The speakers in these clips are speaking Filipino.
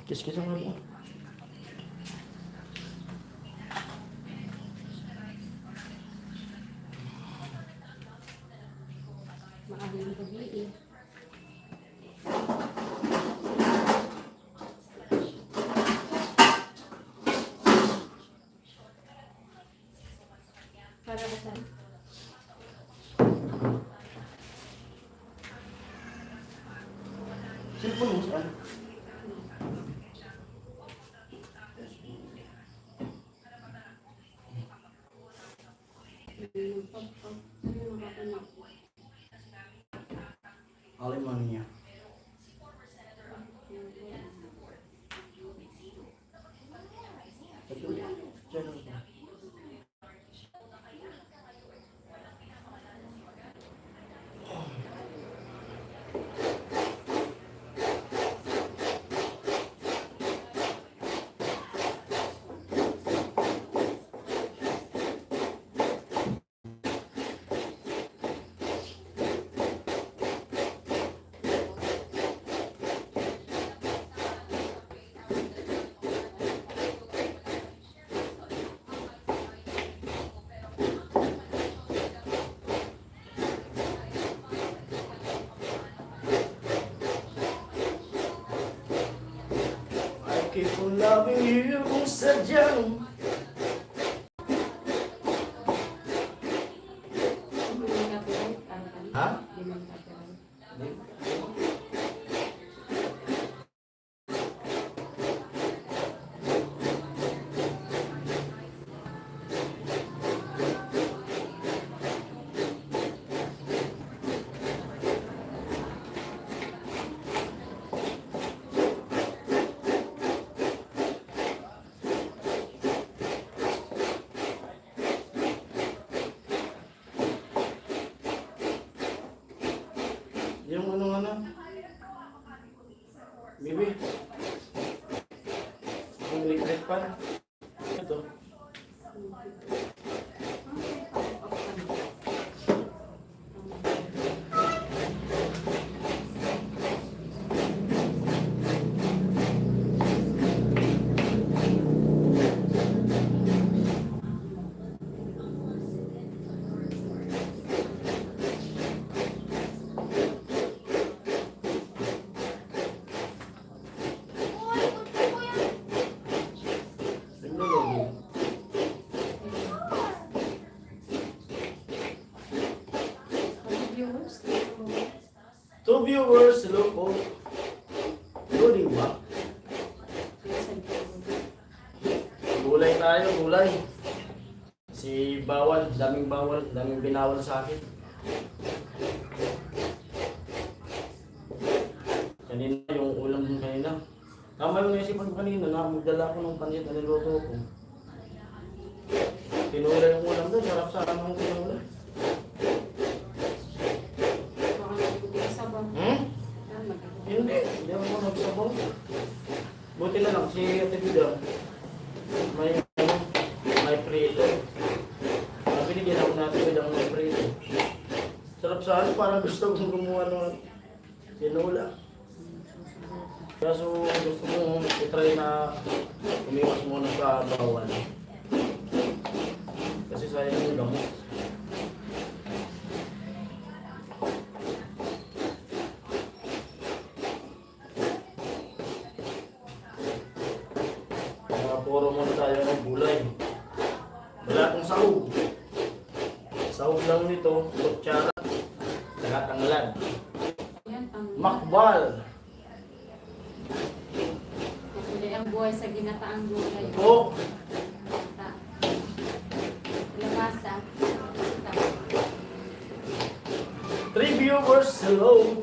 Kiss-kiss ang mo. Maagang gabi eh. Para ba saan? Cellphone mo saan? Alemania niya. Ito, dyan ako. Keep on loving you kung sadyang ha? Yung ano, Bibi. Yung electric pan. Ito. Two viewers, hello po. Loading ba? Gulay tayo, gulay. Si bawal, daming binawal sa akin. Kanina yung ulam din kanina. Tama yung naisipan ko kanina na magdala ko ng pansit na niluto ko. Tinula yung ulam doon, sarap sa anong tinula. Hindi ako nagsabaw. Buti na lang, si Ate Bida, may prito. Binigyan ako natin bilang may prito. Sarap sa akin, parang gusto kong gumawa ng tinula. Kaso gusto mo itry na umiwas muna sa bawal. Kasi sayang yung gamot. Puro muna tayo ng gulay. Wala akong sahog. Sahog lang nito, kutsara, saka tanglad. Makbal. Hindi ang buhay sa ginataang gulay. Ito. Lamasa. 3 viewers, hello.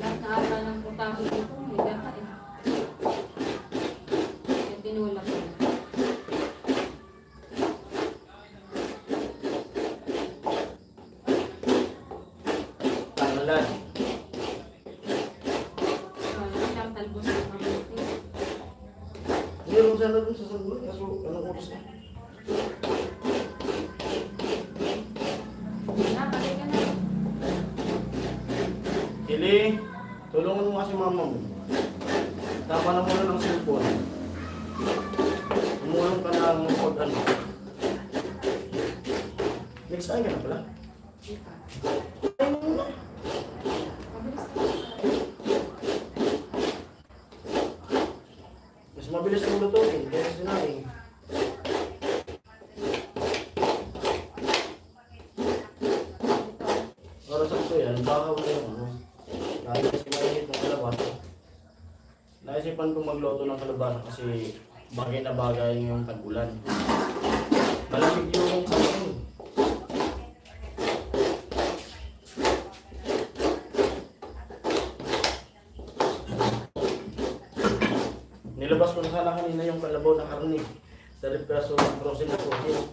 Lahat na ata ng putahe dito. Tinulak ko. Tanglad. Walang talbos ng kamuti. Meron sana dun sa sagulo. Kaso anong oras na? Billy, tulungan mo kasi mama mo. Tama na muna ng cellphone. Umulong ka na ng ano. Next time ka na pala. Ay, muna. Mabilis na. Mas mabilis ang lutuin. Kaya sinabi. Para sa ito yan, bakaw na yung ano. Dahil kasi mainit ng kalabasa. Naisipan kong magluto ng kalabasa kasi bagay na bagay yung tag-ulan. Malamig yung kanin. Nilabas ko na sana kanina yung kalabaw na karne. Sa peso ng frozen na frozen.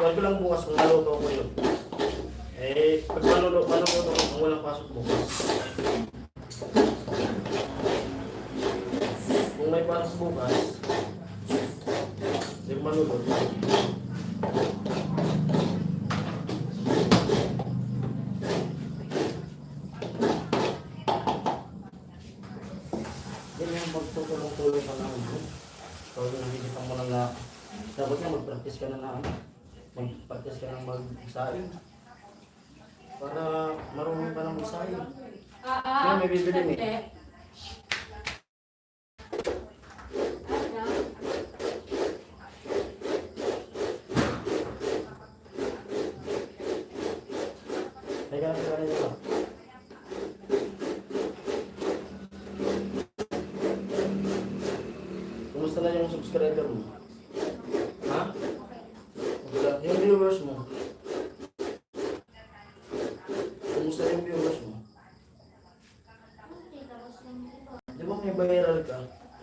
Kaya ko lang bukas kung naluto ko yun. Eh, pag maluto ko kung walang pasok bukas. Kung may pasok bukas, hindi ko maluto. Ganyan magtutulong-tulong ka lang. So, nakikita mo lang na dapat nga mag-practice ka na mag-practice ka ng mag-saing. Para marunong ka ng mag-saing. Yan, may bibilin eh. Teka na nila. Kumusta na yung subscriber mo? Ha? Yung viewers mo? Kumusta yung viewers mo? Di ba may viral ka?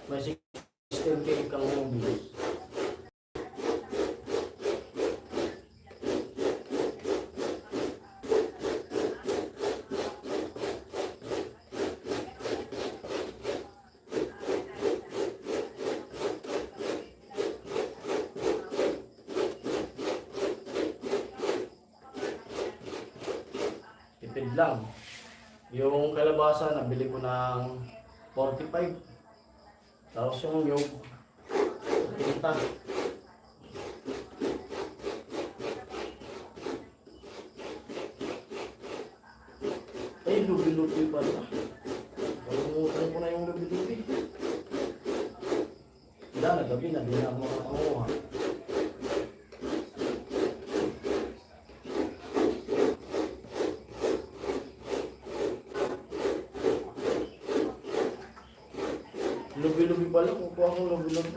May 16K kang views. Tipid lang. Yung kalabasa, nabili ko ng 45. Tapos yung nyug, 30. Ay, lubi-lubi pala. Kalimutan ko na yung lubi-lubi. Wala, nagabi na, di na ako makapanguha. Lubi-lubi pala, kukuha akong lubi-lubi.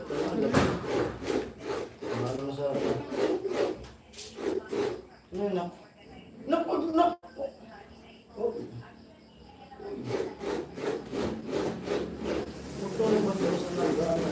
Ano na sa akin? Ano yun na? Nak! Oh. Ito yung basta sa nag-ano.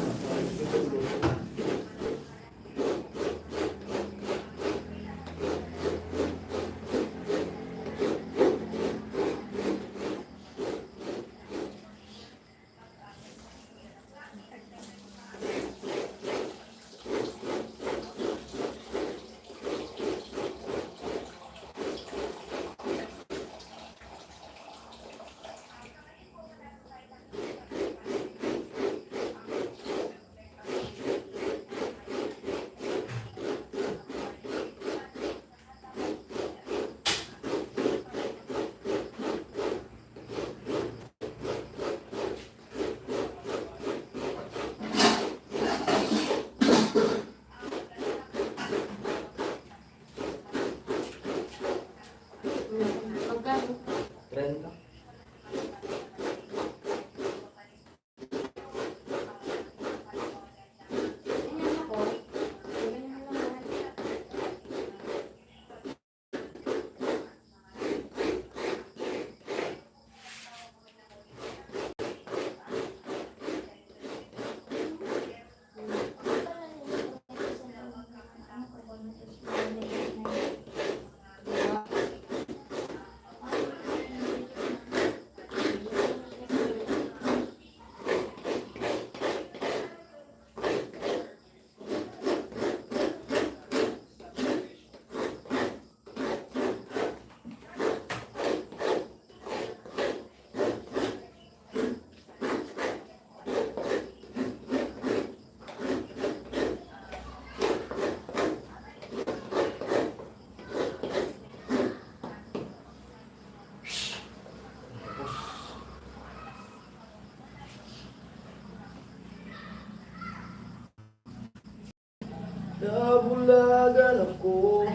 bulagan ako.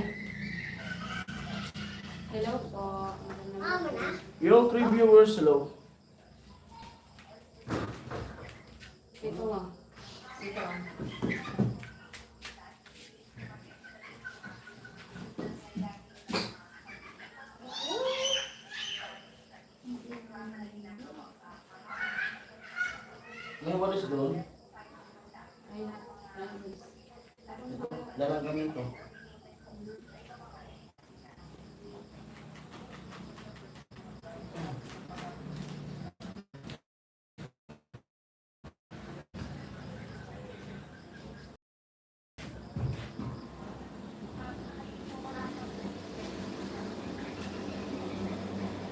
Hello po. Magandang gabi. Yung 3 viewers, hello. Ito ah. Ito ah. May walis doon. Ay, promise. Dalang kami ito.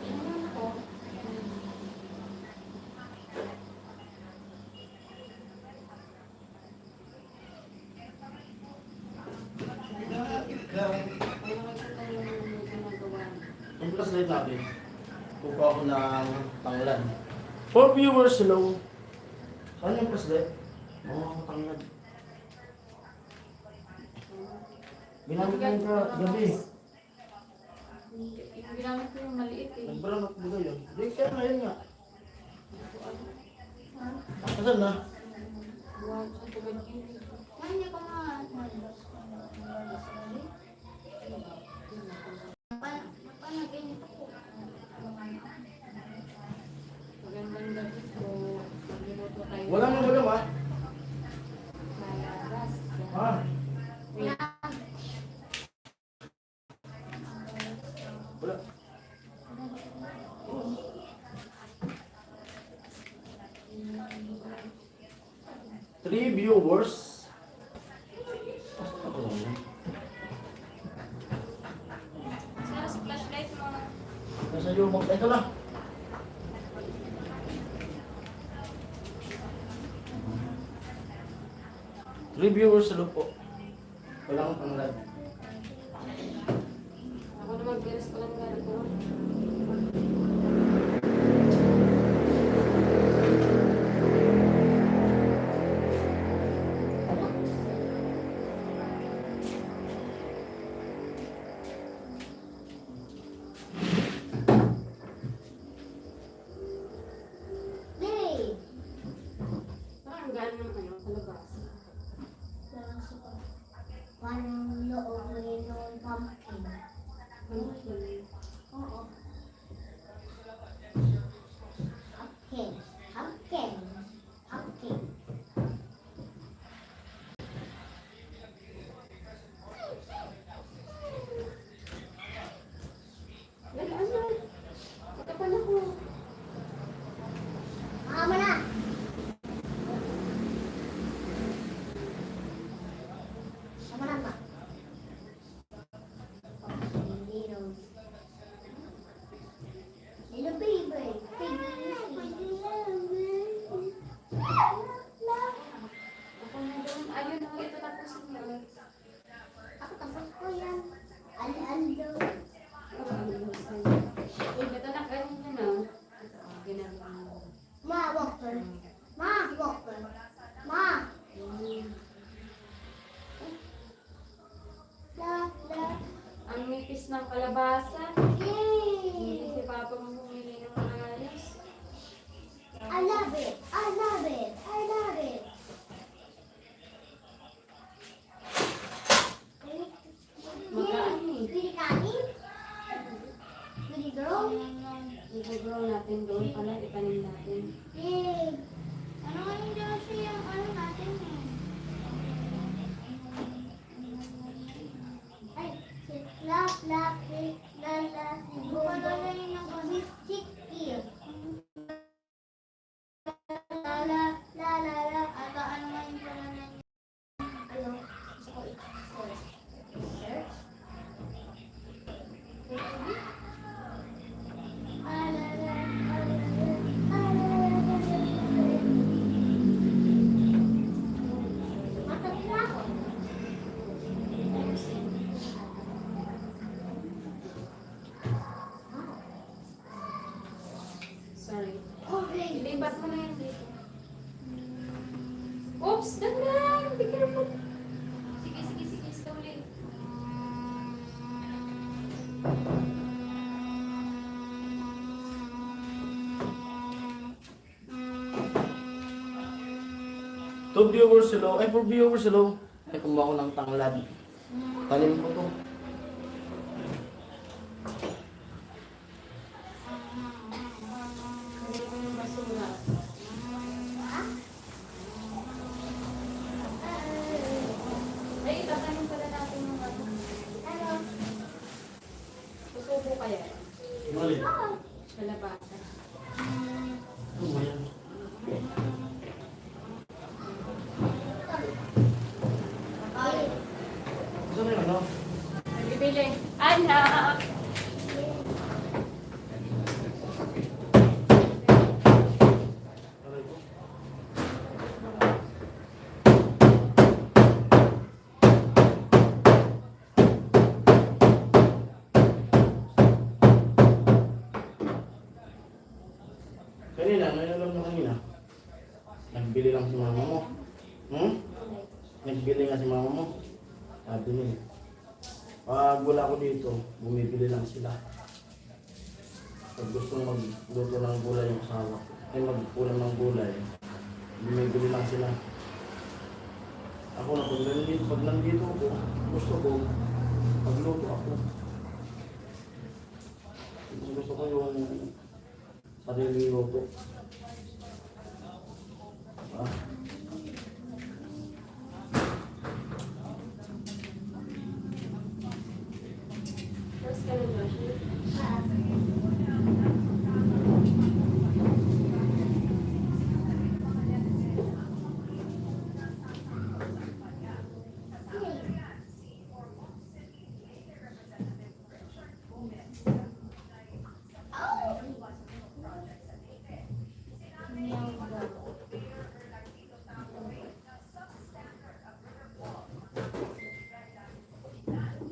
Ano po? Ikaw. Ano nakikita niyo yung ginagawa niyo? Yung plus light natin. Kukuha ko ng tanglad. 4 viewers, hello. Saan yung plus light? Mga tanglad. Ginamit ko yung gabi. Yung ginamit ko yung maliit eh. Nagbalang at buga yun. Hindi, kaya ngayon nga. Ha? Asan na? Buwan sa tubig yun. Hindi ko nga. Napanaginip ako. Magandang gabi po. Magluluto tayo. Wala na wala ba? Malabas. Ha? Wait. Wala. 3 viewers. Saan sa flashlight mo? Nasa iyo, ito na. Reviewers sa po. Walang panglad. Ako na mag-beres ko lang gano'n ko. Hey! Parang gaan ng ano, sa labas. Parang loob ngayon ng pumpkin. Pumpkin. Oo. Pumpkin. Pumpkin. Pumpkin. Wala na. Matapan ako. Mama na! Mama na, ma. Little. Little baby. Ako na doon. Ayun, oh, ito tapos mo. Ako tapos ko yan. Aldo. Ito na kanina na. Ginagawa mo. Ma, walker. Ma, walker. Ma. La, la. Ang nipis ng kalabasa. Hindi Yay! si Papa mo bumili ng ayos. I love it. I love it. I love it. Magaan eh. Pwede kain? Pwede grow? I-grow natin doon pala, itanim natin. Yay! Ano nga yung Joshua yung ano natin eh? Ay, lap, lap, la, la, bumaba na yun ng with chicky. La, la, la, la, la. Ata, ano nga yung pala na yun? Ano? Gusto ko i-search. Search? Ah, la, la, ah, la, la, ah, la, la. Two viewers hello. Ay, 4 viewers hello. Ay, kumuha ko ng tanglad. Tanim ko to. Basura. Ay, itatanim pala natin yung ano. Susubo kaya. Mali. Sa labasa. Ano ba yan? Gusto mo yung ano? Nagbibili. Anak! Aray ko. Kanina, may alam na kanina. Nagbili lang si mama mo. Hmm? Nagbili nga si mama mo. Sabi niya. Pag wala ko dito, bumibili lang sila. Pag gusto magluto ng gulay yung asawa ko, ay magkulang ng gulay, bumibili lang sila. Ako na pag nandito ako, gusto ko, magluto ako. Gusto ko yung sariling luto. Ah. Tapos ka ng brush.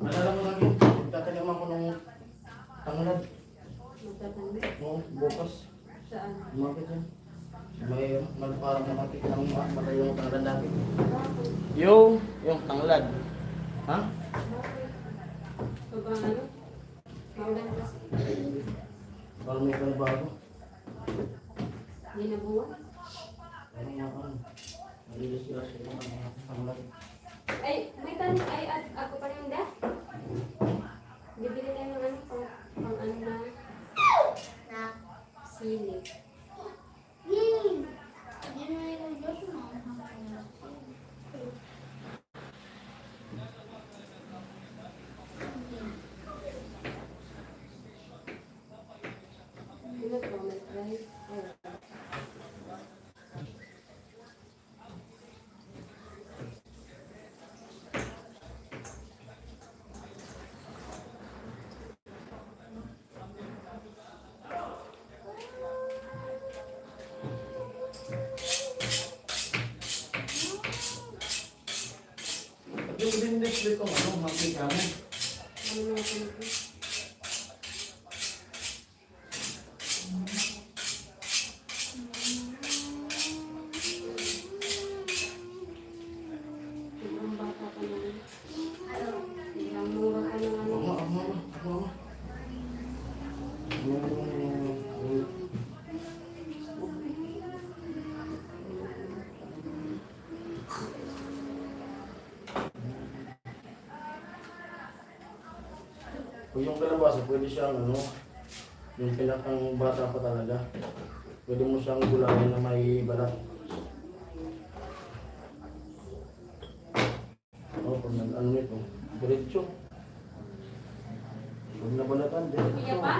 Alala mo lagi, tatanim ako ng tanglad. Magtatanim. Oo, bukas. Saan? Umakit yan. May parang umakit ng matay yung tanglad natin. Bakit? Yung tanglad. Ha? Bakit? Sobrang ano? Maulan kasi. Parang may panibago. Hindi na buwan. Ano nga ano? Nalilis sila sa mga tanglad. Ay, may tanong. Ay, ako pa rin da? Bibili tayo ng ano, pang ano na sili. Ano to? May try? Ay, Yung din display ko, ano, mantika mo. ano na ako nito? Sobrang bata pa naman. Sobrang mura pa ng ano. Ako. Kung yung kalabasa, pwede siyang ano, yung pinakang bata pa talaga. Pwede mo siyang gulayin na may balat. Pag nag-ano nito, diretso. Pag nabalatan, Kuya diretso. pa?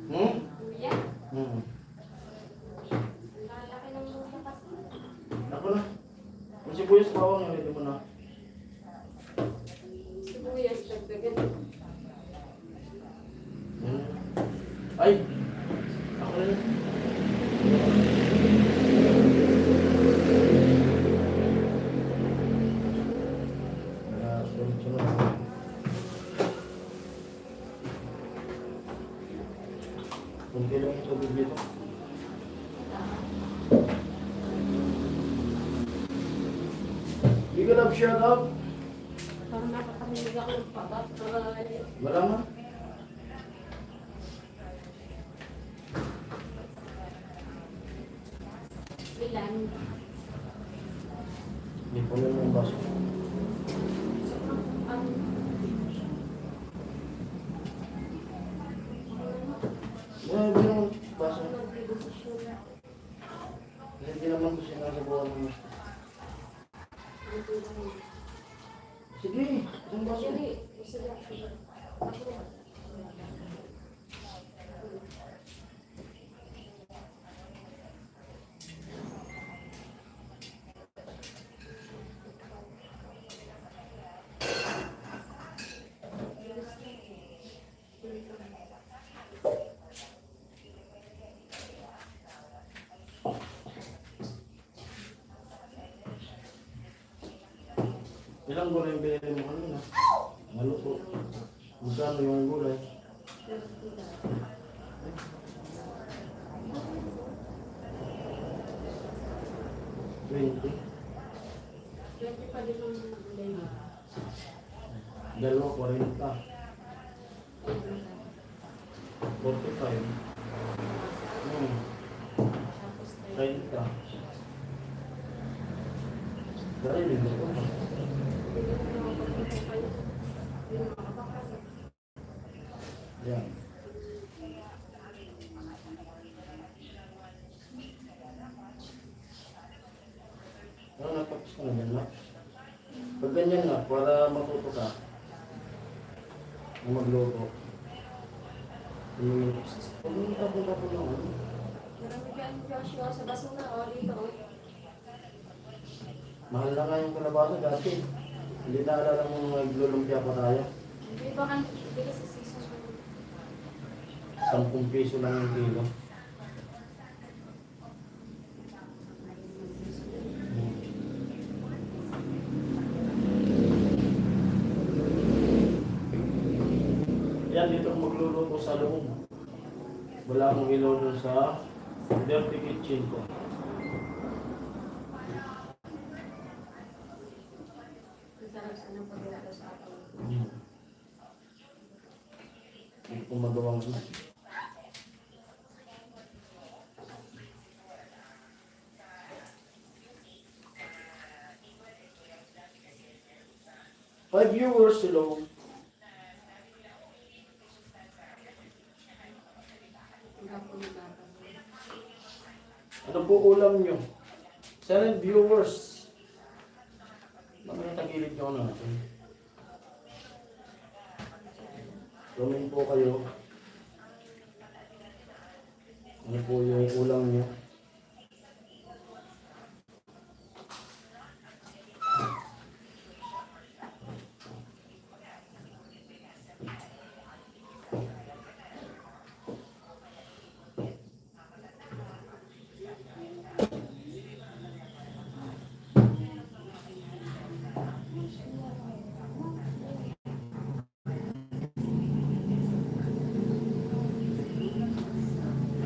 Hmm? Kuya? Hmm. Lalaki ng mura kasi. Ako na. Yung sibuyas bawang, nilito mo na. Sibuyas, dagdagan. Hmm. Ay! Ako na yun. Sunod-sunod. Kunti lang yung tubig dito. Big love, shout out. Parang nakakamilig ako ng pagat. Malaman. Kunin mo yung baso. Ano? Grabe yung baso. Nagdedesisyon na. Hindi naman ko sinasabuhan mo. Sige, isang baso. Sige, sige. Ilang gulay yung binili mo kanina? Ano po? Magkano yung gulay? $20. 20 pa din ang gulay mo. Dalawa, 40. 45. Tapos 30. Dahil hindi ko. Yan. Ano natapos ka na yan, no? Pag ganyan nga, para matuto ka na magluto. Pag may tapon-tapon na ano, Marami ka ang Joshua sa basura o dito. mahal na nga yung kalabasa dati. Hindi na alala mo naglulumpia pa tayo. Hindi ba kan bigay sa season ko? 10 piso lang yung kilo. Yan, dito ako magluluto sa loob. Wala akong ilaw dun sa dirty kitchen ko. Ang sarap sa nang pagluto sa akin. Hindi ko magawang ano. Five viewers, hello. Ang hapon na bata. Ano po ulam nyo? 7 viewers. Mga tagilid nyo natin. Comment po kayo. Ano po yung ulam nyo?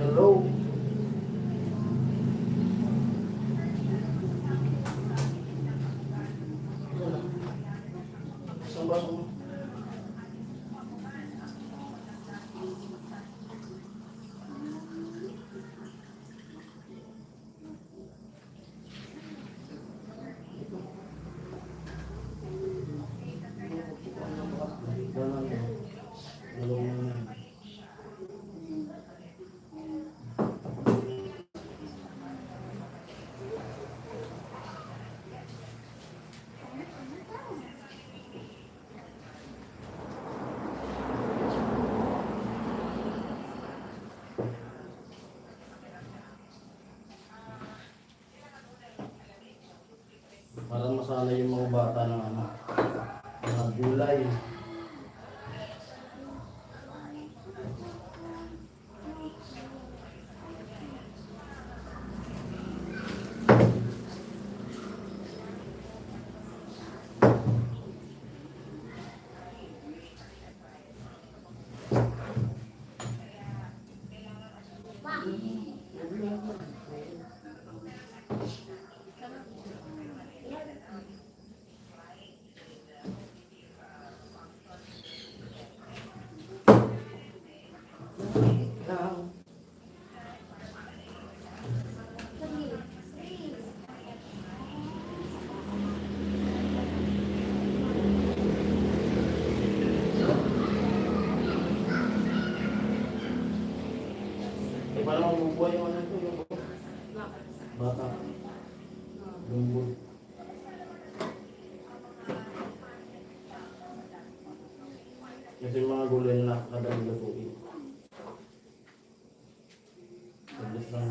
Hello. Isang baso mo. Para masanay yung mga bata ng ano, mga gulay. Ito yung mga gulay na nakadalang lutuin. Saglit lang.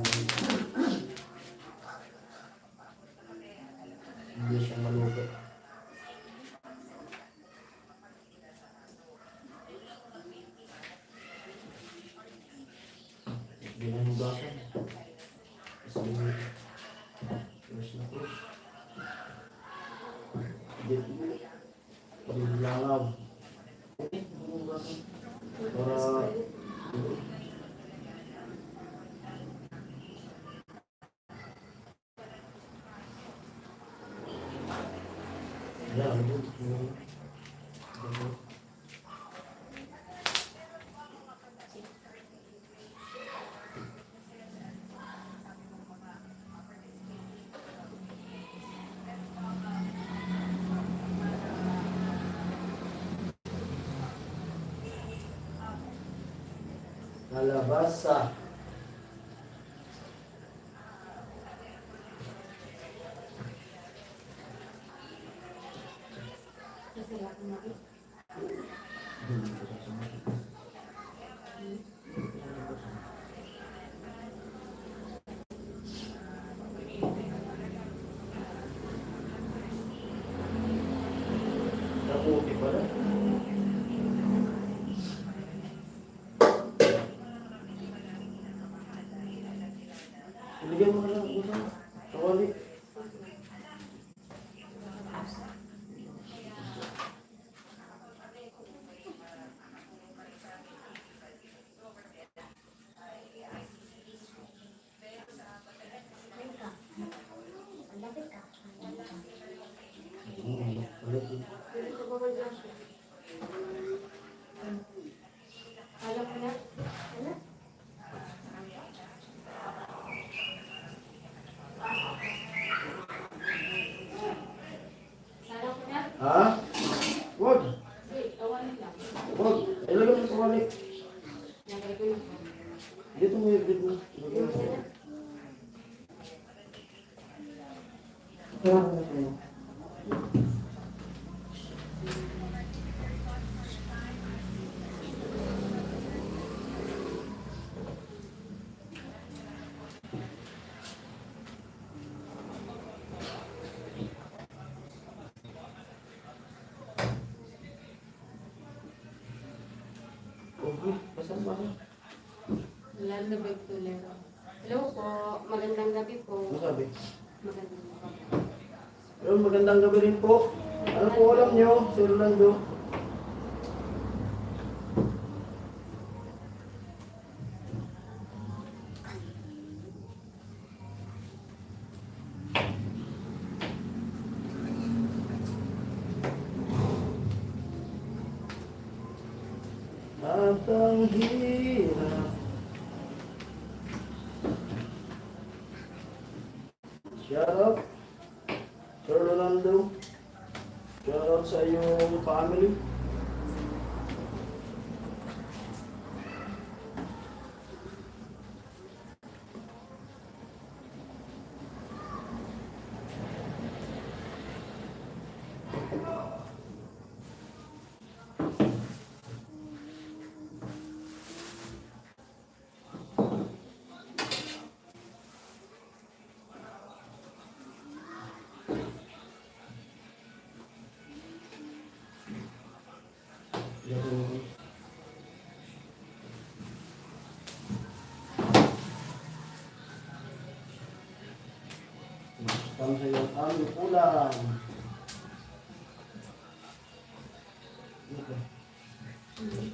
Hindi siyang maluto. Hindi na hugasan. Kasi krus na krus. Hindi langaw. Okay, hugasan. Para ya, lubog. Lubog. Kalabasa. Masarap na. Kaputi pala. Iligyan mo na lang ito. Kawali. Ulit. Dito ko man lang siya. Alam ko na. Ano? Alam ko na. Ha? Wag. Sige, tawanin lang. Wag. Ilagyan mo sa kawali. Lagay ko yung Dito mo yung dito mo. Ilagyan mo. Kaya ko na kayo. Okay, pasan ba kayo? Lalo na bag tulero. Hello po. Magandang gabi po. Ano sabi? Magandang gabi. Ayun, magandang gabi rin po. Ano po alam nyo, Sir Orlando? At ang hirap. Shout out, Sir Rolando. Shout out sa iyong family. Yung Tama sa iyong aming ulan. Okay.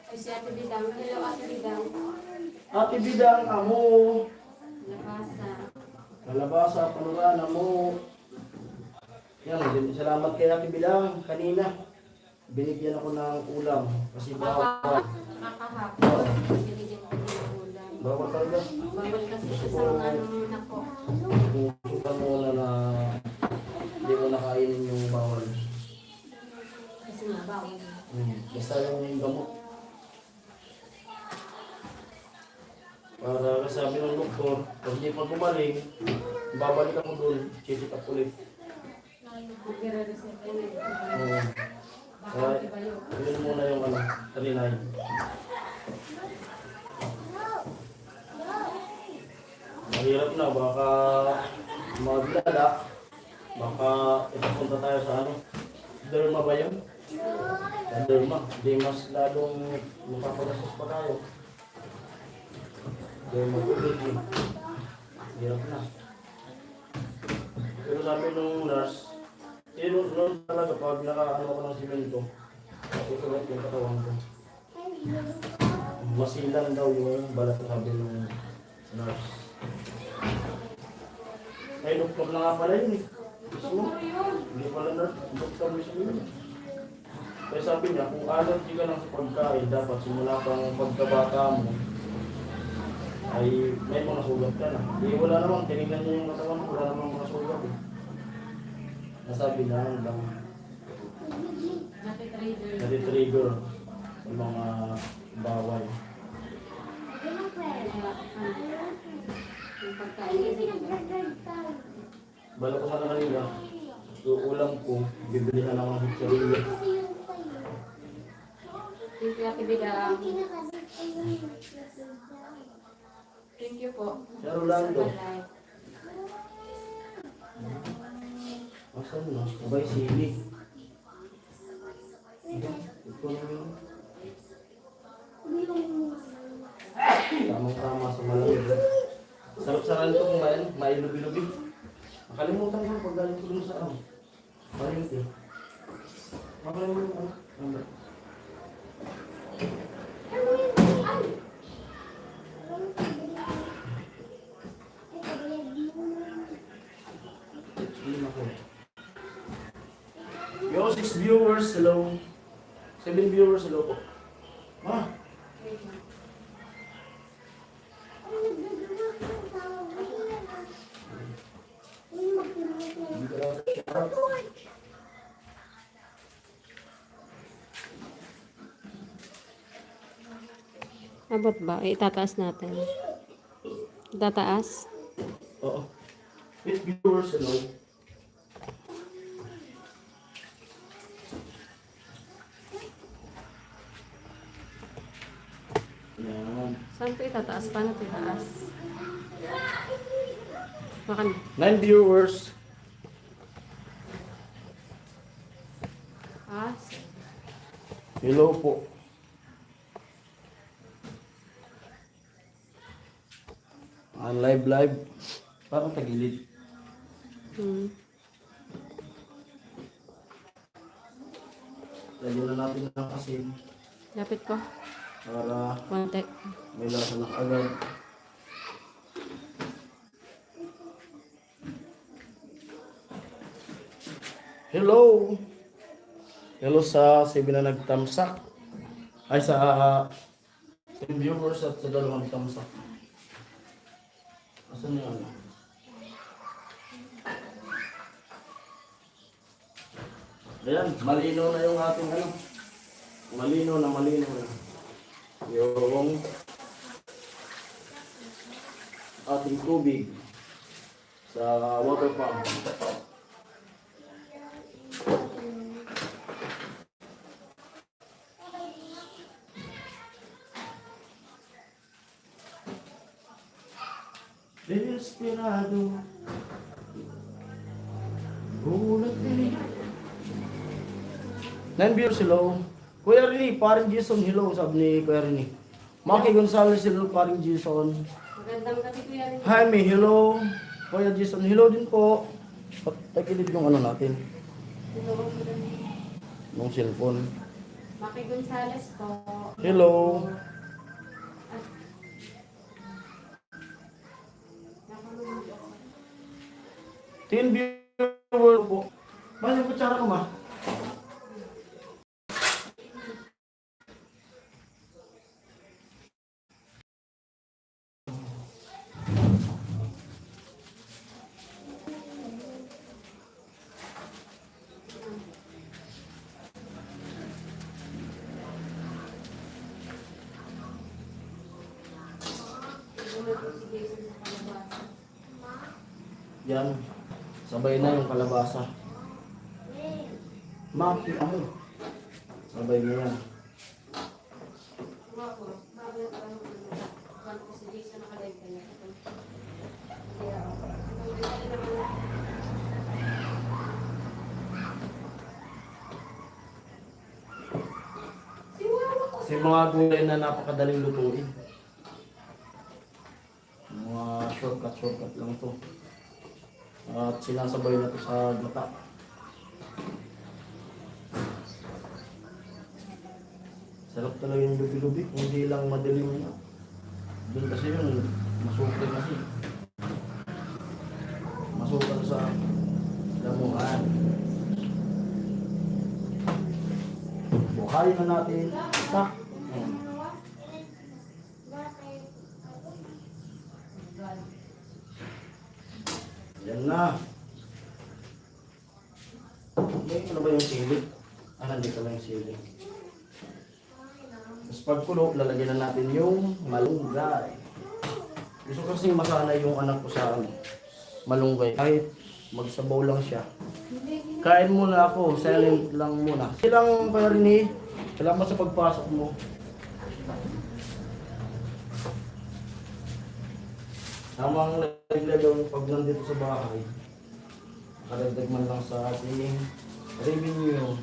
Ay, si Ate Bidang. Hello, Ate Bidang. Ate Bidang, amo. Labasa. Kalabasa, panurana mo. Yan, salamat kay Ate Bidang. Kanina, binigyan ako ng ulam. Kasi bawal. Kakahapon. Binigyan ko din ng ulam. Bawal talaga. Bawal kasi siya sa mga ano muna ko. Susukan mo na hindi mo nakainin yung bawal. Kasi nga, bawal. Basta yung gamot. Para sabi ng doktor, pag di pa pag gumaling, babalik ako doon, check up ulit. Magre-reset yun eh. Oo. Kaya, yun muna yung ano, 39. Mahirap na, baka maglala, baka ipapunta tayo sa ano, derma ba yun? Sa derma, di mas lalong mapapagastos pa tayo. Derma ulit yun. Hirap na. Pero sabi nung nurse, noon talaga pag nakaano ko ng simento, susulat yung katawan ko. Masilan daw yung balat na sabi nung nurse. Ay, doktor na nga pala yun eh. Mismo. Hindi pala nurse, doktor mismo yun. Kaya sabi niya, kung allergy ka lang sa pagkain, dapat simula pang pagkabata mo, ay may mga sugat ka na. Di wala namang, tinignan niya yung katawan ko, wala namang mga sugat eh. Nasabi na lang, nati-trigger sa mga bawal. Yung pagkain. Bala ko sana kanina, yung ulam ko, bibili na lang ng hitsarili. Yung pinatibidang. Thank you po. Sir Rolando, asan na? Abay sili. Ito na yun. Tamang-tama sa malamig. Sarap-saran ito kung mailubi-lubi. Nakalimutan ko pag galing ko dun sa ano. Malimit eh. Makalimutan ko. Ano? Yo, 6 viewers, hello. 7 viewers, hello po. Ah, hindi ka lang shout. Abot ba? Itataas natin. Itataas? Oo. 8 viewers, hello. Yan. Saan ito itataas? Paano ito itataas? Makan. 9 viewers. Ah, Hello po. Live. Parang tagilid. Lagyan na natin ng asin Lapit ko. para Konti. may lasa ng agad. Hello! Hello sa 7 na nagtamsak. Ay sa 10 viewers at sa 2 nagtamsak. Asan yung ano? Ayan, malino na yung ating ano. Malino na. Yung ating tubig sa water pump. Desperado. Gulat din. 9 viewers, hello. Kuya Rini, paring Jason, hello, sabi ni Kuya Rini. Maki Gonzales, hello, paring Jason. Magandang gabi ko yan. Jaime, hello. Kuya Jason, hello din po. Tagilid yung ano natin, yung cellphone. Maki Gonzales po. Hello. Tin viewer po. Bali yung kutsara ko ma. Yan. Sabay na yung kalabasa. Maki, ano? Sabay na yan. Kasi mga gulay na napakadaling lutuin. Mga shortcut lang to. At sinasabay na to sa gata. Sarap talaga yung lubi-lubi. Hindi lang madaling na. Doon kasi yun, masukal kasi. Masukal sa lamuhan. Buhayin na natin. Tak. Yan na. Ano ba yung sili? Nandito lang yung sili. Tapos pagkulo, lalagyan na natin yung malunggay. Gusto ko kasing masanay yung anak ko sa malunggay. Kahit magsabaw lang siya. Kain muna ako, silent lang muna. Silang pa rin eh. Salamat sa pagpasok mo. Tamang naglagang pag nandito sa bahay. Karagdag man lang sa ating revenue.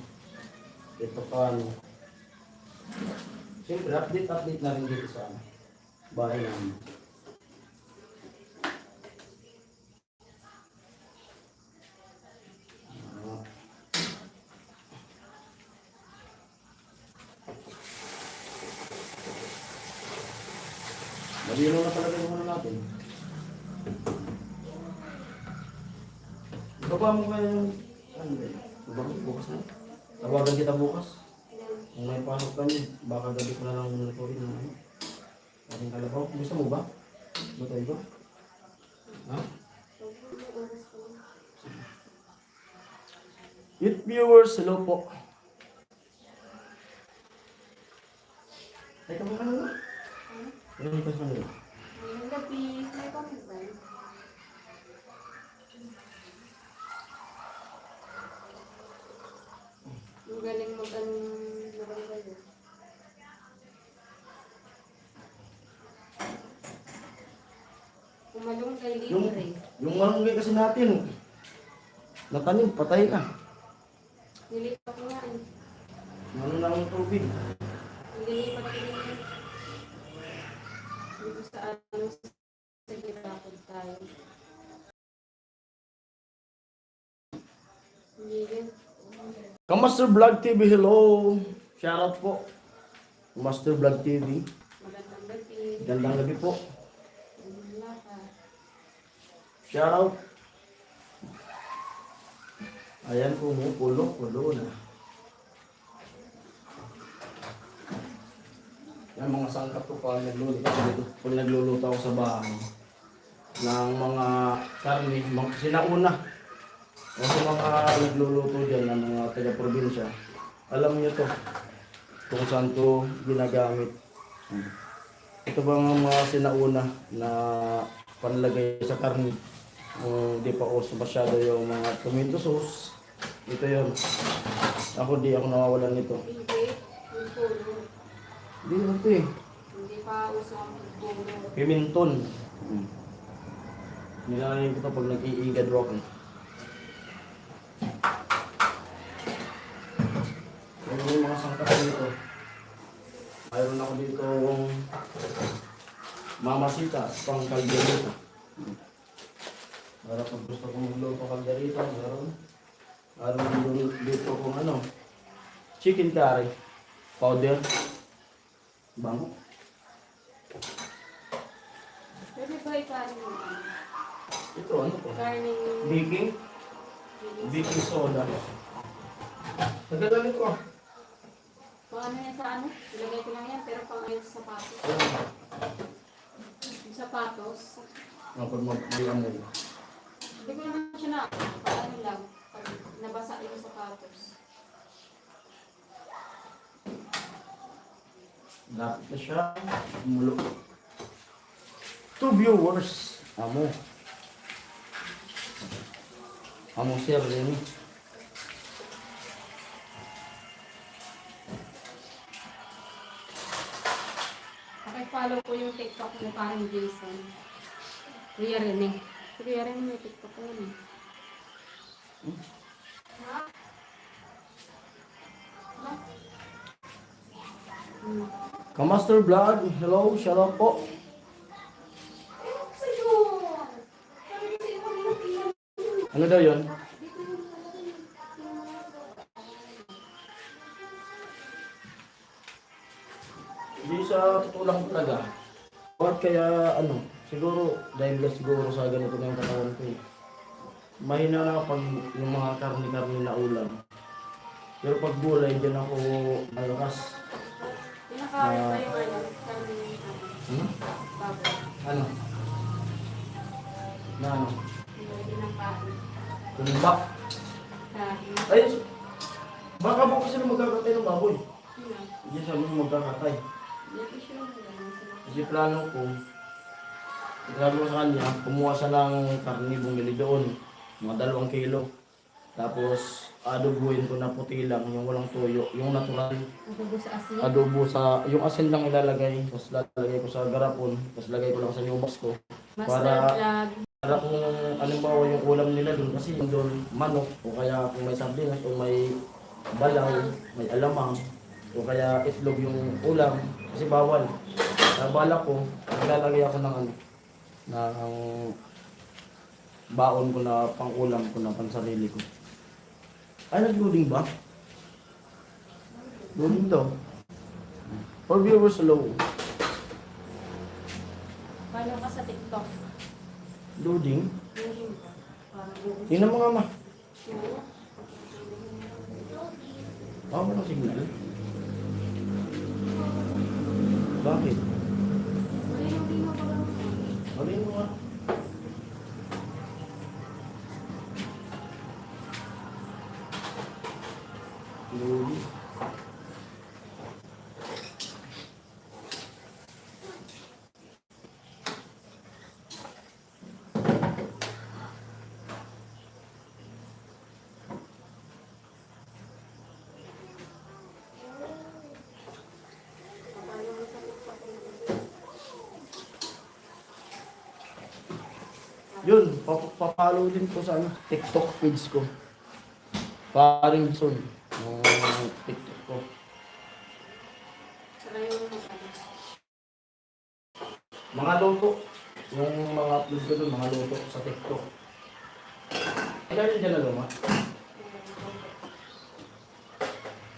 Ito paano. Siyempre, update na rin dito sa bahay namin. Malino na talaga yung ano natin. Baba mo kayo yung... Ano ba yun? Baba mo, bukas na. Tawagan kita bukas. Kung may pasok ka niyo, baka gabi ko na lang lutuin ng ano. Ating kalabaw. Gusto mo ba? Lutoy ba? Ha? Youth viewers, hello po. Ay, kami ka na lang. Ano ka sa nila? Ang gabi, may comment ba? Ang galing mag-ano kayo. Kumalong kay libre. Yung malunggay kasi natin, natanim, patay na. Nilipat ko nga eh. Ano na ang tubig? Nilipat ko nga. Dito sa ano, sa gilapod tayo. Hindi din. Kamaster Vlog TV, hello! Shoutout po. Kamaster Vlog TV. Magandang gabi. Gandang gabi po. Wala ka. Shoutout. Ayan po mo, pulo na. Yan mga sangkap ko pag nagluluto ako sa bahay ng mga karne, sinauna. O sa mga nagluluto dyan ng mga taga-probinsya, alam nyo to kung saan to ginagamit. Ito ba mga sinauna na panlagay sa karne? Di pa uso masyado yung mga tomato sauce. Ito yun. Ako di ako nawawalan nito. Hindi. Yung pulo. Hindi naman ito eh. Hindi pa uso ang pulo. Pimenton. Nilalagay ko ito pag nag-iigad rock. Ano yung mga sangkap dito? Mayroon ako dito mamasita, pang kalderito. Para pag gusto kong magluto kalderito, mayroon dito kung ano, chicken curry, powder, bango. Pwede ba ikarin mo? Ito ano po? Karning... Baking soda. Nagagalit ko. Kung ano yan sa ano, ilagay ko lang yan, pero pang ayun sa sapatos. Yung sapatos, Pag mag-amoy. hindi ko naman siya na, paano lang, pag nabasa yung sapatos. Lapit na siya. Mulo. 2 viewers. Amo. Amo sir, Remy. Pakipollow ko yung TikTok mo parang Jason. Kuya Rene. Si Kuya Rene may TikTok ko yun. Kamaster Vlog, hello, shout out po. Ano daw yun? Hindi sa totoo lang talaga. Bakit kaya ano, siguro dahil lang siguro sa ganito na yung katawan ko eh. Mahina na pag yung mga karni-karni na ulam. Pero pag gulay, dyan ako malakas. Pinakawin ba yung ano? Sabi Hmm? baboy. Ano? Na ano? Hindi ng kain. Tumbak. Kain. Ay, baka bukas sila magkakatay ng baboy. Ano? Hindi sabi mo magkakatay. Hindi siya lang. Kasi plano ko, sabi ko sa kanya, kumuha siya ng karni, bumili doon. Mga 2 kilo. Tapos, adobuhin ko na puti lang, yung walang tuyo, yung natural. Adobo sa asin. Adobo sa, yung asin lang ilalagay, tapos lalagay ko sa garapon, tapos lagay ko lang sa new box ko. Master Para- vlog. Para kung halimbawa yung ulam nila doon, kasi yung doon manok, o kaya kung may sardinas, o may balaw, may alamang, o kaya itlog yung ulam, kasi bawal. Kaya balak ko, ilalagay ako ng ano, ng baon ko na pang-ulam ko na pansarili ko. Ay, nag-loading ba? Loading daw. For viewers low. Follow ka sa TikTok. Loading? Yung ka. Parang bukas. Tingnan mo nga ma. Oo. Ako ng signal. Bakit? Wala yung di mo pa lang. Alin mo nga. Loading. Yun, papalo din ko sa ano, TikTok page ko. Paring Son, yung TikTok ko. Saka yung ano. Mga luto, yung mga upload ko doon, mga luto sa TikTok. Ay, dahil dyan na luma.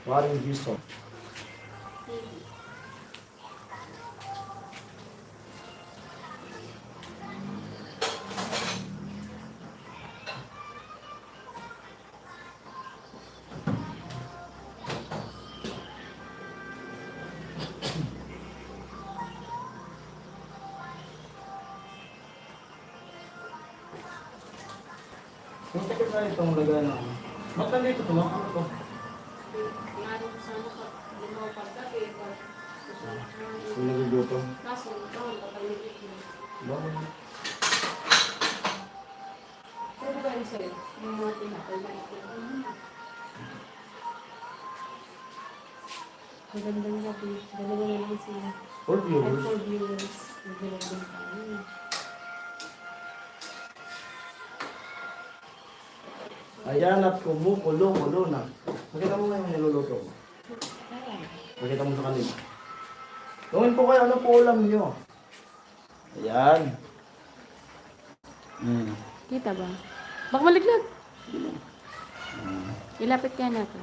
Paring Son. Yung tikit na itong lagay na ano. Ba't nandito ito? Ano ito? Lalo ko sana ka. Hindi mo pagkabi. Yung nagluto. Kaso, ito, kapag-ibig mo. Bakit? Pero ba yung sa'yo? Yung mga tinapay na ito. Magandang gabi. Dalawa na lang sila. For And viewers. for viewers, magandang tayo. Ayan at kumukulo-kulo na. Makita mo nga yung niluluto ko. Makita mo sa kanila. Gawin po kayo, ano po ulam nyo? Ayan. Kita ba? Baka maliglag. Ilapit ka natin.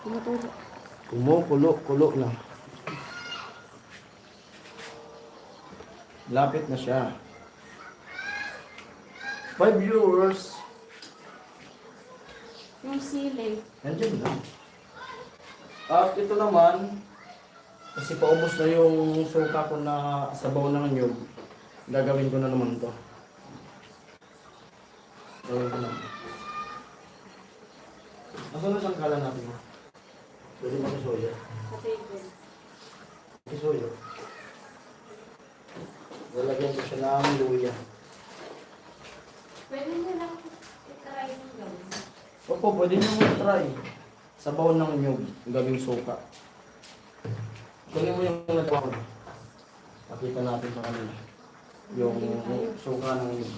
Tumutulo. Kumukulo-kulo na. Lapit na siya. 5 viewers. Yung sili. Nandiyan na. At ito naman, kasi paubos na yung suka ko na sabaw ng nyug, gagawin ko na naman to. Gawin ko na. Asan na siyang kala natin mo? Pwede mo sa soya. Sa table. Sa soya. Lalagyan ko siya ng luya. Opo, pwede nyo muna try. Sabaw ng nyug, gawing suka. Kunin mo yung nagawa ko. Pakita natin sa kanila. Yung suka ng nyug.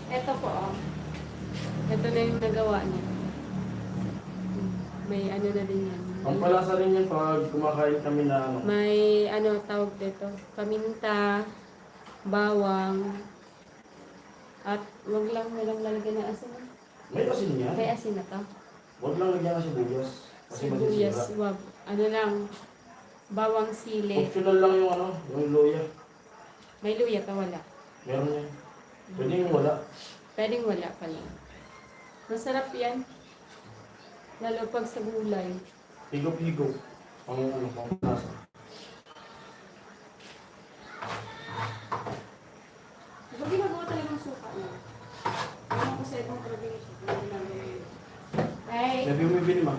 Ito po, oh. Ito na yung nagawa niya. May ano na din yan. Ang palasa rin yan pag kumakain kami na ano. May ano tawag dito, paminta, bawang, at walang lalagyan ng asin. May asin yan. May asin na to. Huwag lang lagyan ng sibuyas. Kasi Sibuyas, masisira. wag. Ano lang, bawang sili. Optional lang yung ano, yung luya. May luya ka, wala. Meron yan. Pwede yung wala. Pwedeng wala pala. Masarap yan. Lalo pag sa gulay. Higop-higop. Ang ano, pang lasa. Diba ginagawa talaga ng suka na? Ano ko sa ibang probinsya? Ay! Sabi mo bibili ma.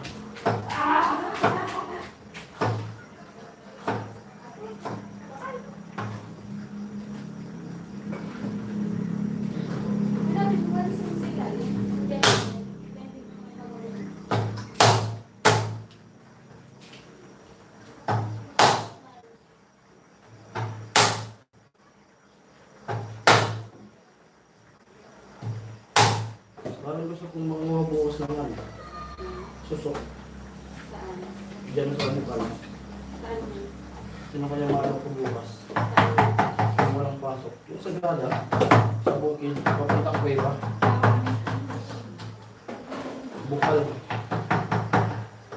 Parang gusto kong makuha bukas ng ano. Susok. Saan? Diyan sa mukha lang. Saan yun? Sino kaya maano ko bukas? Kung walang pasok. Yung sa gala, sa bukid, papunta ko iba. Bukal.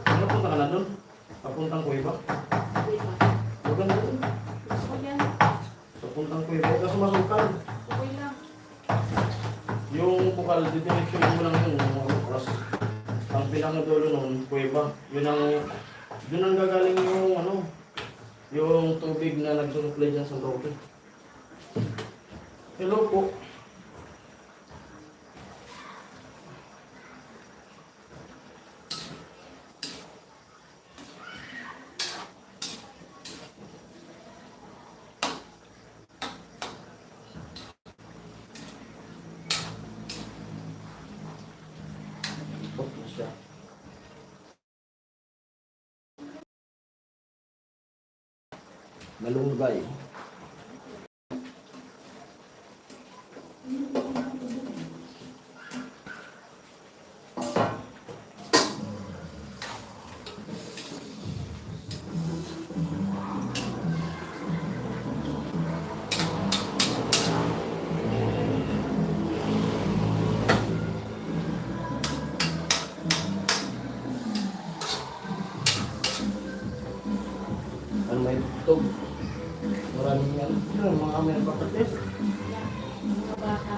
Ano punta ka na doon? Papuntang Kuweba? Maganda doon. Gusto ko yan. Papuntang Kuweba. Huwag ka sumasukal. Okay lang. Yung bukal, didiretsuhin mo lang yun. Yung mga cross. Ang pinakadulo nun, Kuweba. Yun ang, doon ang gagaling yung ano, yung tubig na nagsusupply dyan sa Roque. Hello po. Okay siya. Malunggay. Ano may tug? Maraming yan. Ano, mga amin patatis. Mga baka.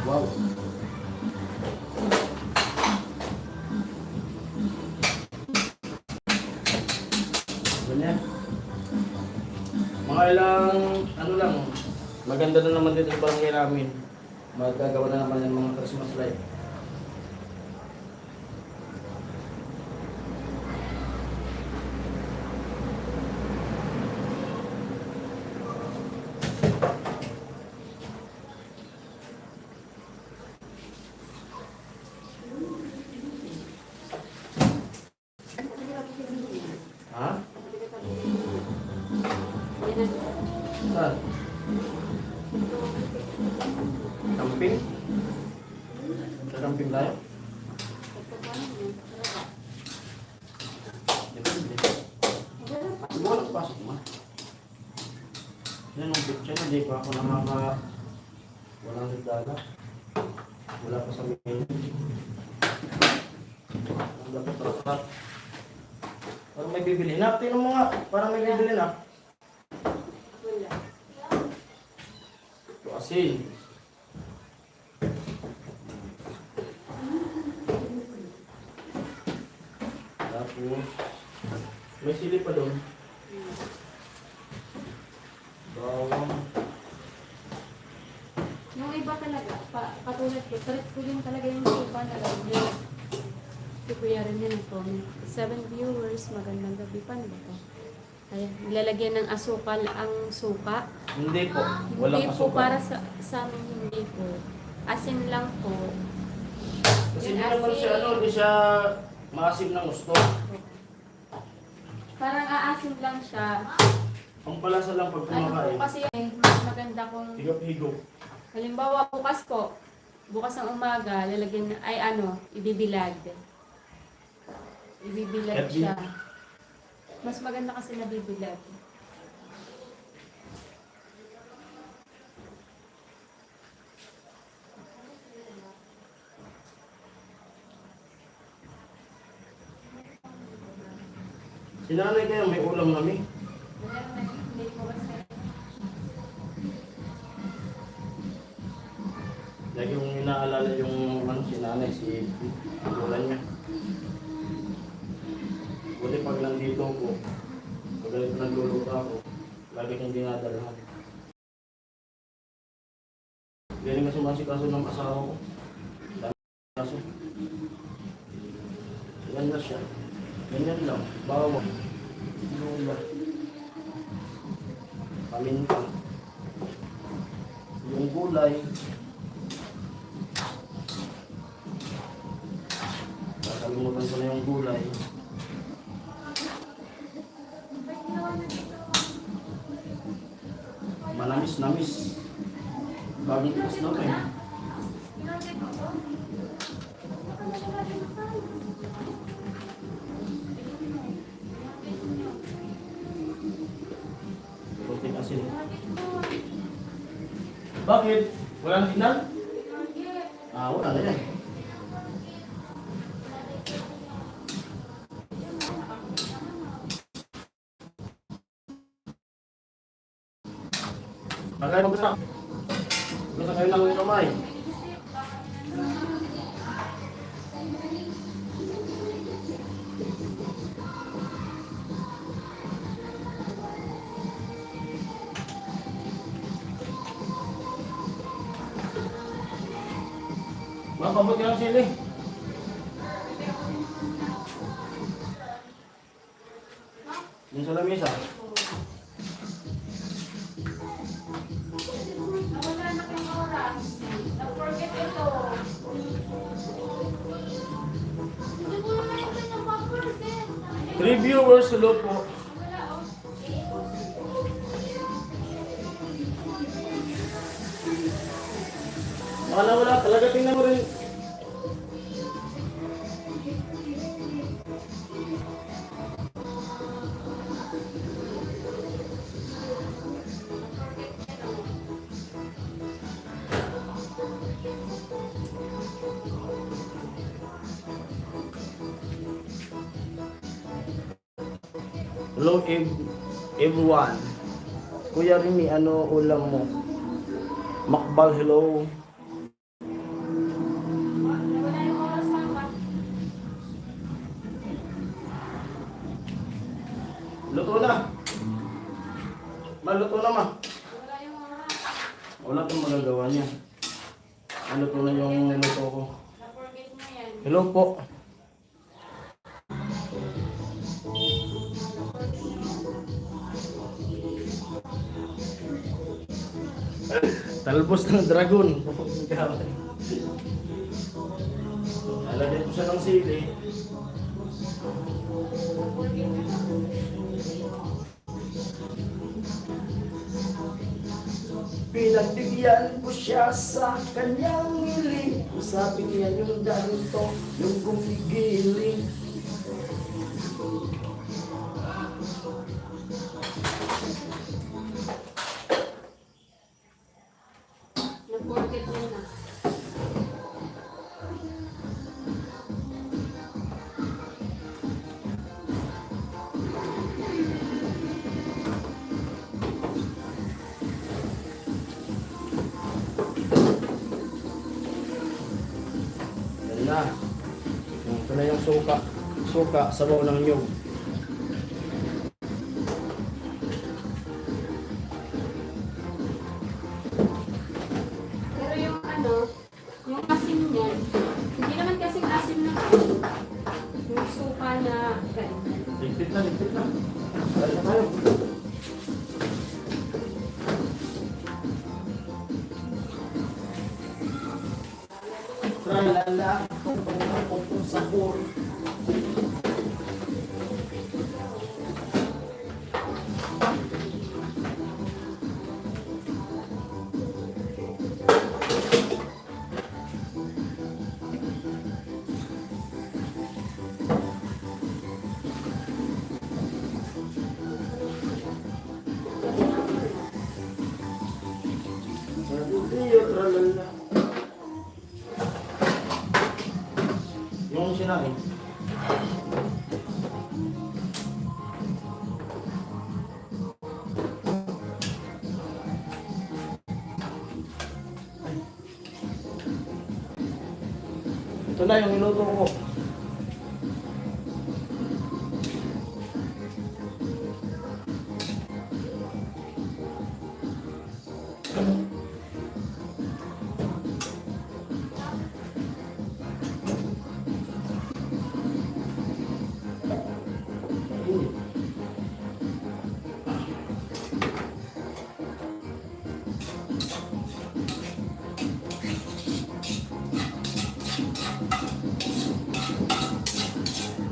Wow. Ganyan. Mga ilang, ano lang, maganda na naman dito sa barangay namin. Magagawa na naman yung mga Christmas light. Ha? Yan na. Saan? Camping? Sa camping tayo? Ito pa yun. Depende. Siguro nagpasok mo. Yan ang picture na, di pa ako walang nagdaga. Wala pa sa menu. Ang dapat rapat. Parang may bibili na. Tingnan mo nga, parang may bibili na. Wala. Ito asin. Tapos, may sili pa doon. Bawang. Yung iba talaga, katulad ko, trip ko din talaga yung iba na lang. Si Kuya rin yun nag-comment. 7 viewers, magandang gabi. Paano ba ito? Ayan, nilalagyan ng asukal ang suka. Hindi po. Walang Hindi po asukal. para sa amin, hindi po. Asin lang po. Kasi Yung hindi naman asin. siya, hindi siya maasim ng gusto. Parang aasin lang siya. Ang palasa lang pag Ano po kumakain. kasi mas maganda kung Higop-higop. halimbawa bukas po, bukas ng umaga, lalagyan na, ay ano, ibibilad. Ibibilad At siya. Mas maganda kasi nabibilad. Sinanay kayo, may ulam kami. Hindi po kasi. Lagi yung inaalala yung ano, sinanay, si ulan niya. Buti pag nandito ko, pag ganito nagluluto ako, lagi kong dinadala. Galing kasi masikaso ng asawa ko. Dami kaso. Yan na siya. Ganyan lang. Bawang. Lula. Paminta. Yung gulay. Nakalimutan ko na yung gulay. Manamis-namis. Bagong tikas na pa eh. Kunting asin. Bakit? Walang signal? Ah, wala na yan. Pagkain mo basta. Basta kayo lang yung kamay. Mapabot ka ng sili. Yung sa lamesa. Nawala na kayong oras. Na-forget ito. Hindi ko na nakita ng password eh. 3 viewers sa loob po. Wala talaga, tingnan mo rin. Hello everyone. Kuya Remy, ano ulam mo? Makbal, hello. Nawala yung oras mama. Luto na. Maluto na ma. Nawala yung oras. Wala itong magagawa niya. Maluto na yung niluto ko. Na-forget mo yan. Hello po. Talbos ng dragon. Lalagyan ko siya ng sili. Pinagbigyan ko siya sa kanyang hiling. Sabi niya yung ganito, yung gumigiling. Na-forget mo na. Yan na. Ito na yung suka. Suka, sabaw ng nyug. Pero yung ano, yung asin niyan, hindi naman kasing asin ng ano. Ligpit na, ligpit na. Kaya na tayo. Tralala, kung sabor. Tralala. Yung sinabi. Ito na yung minuto ko.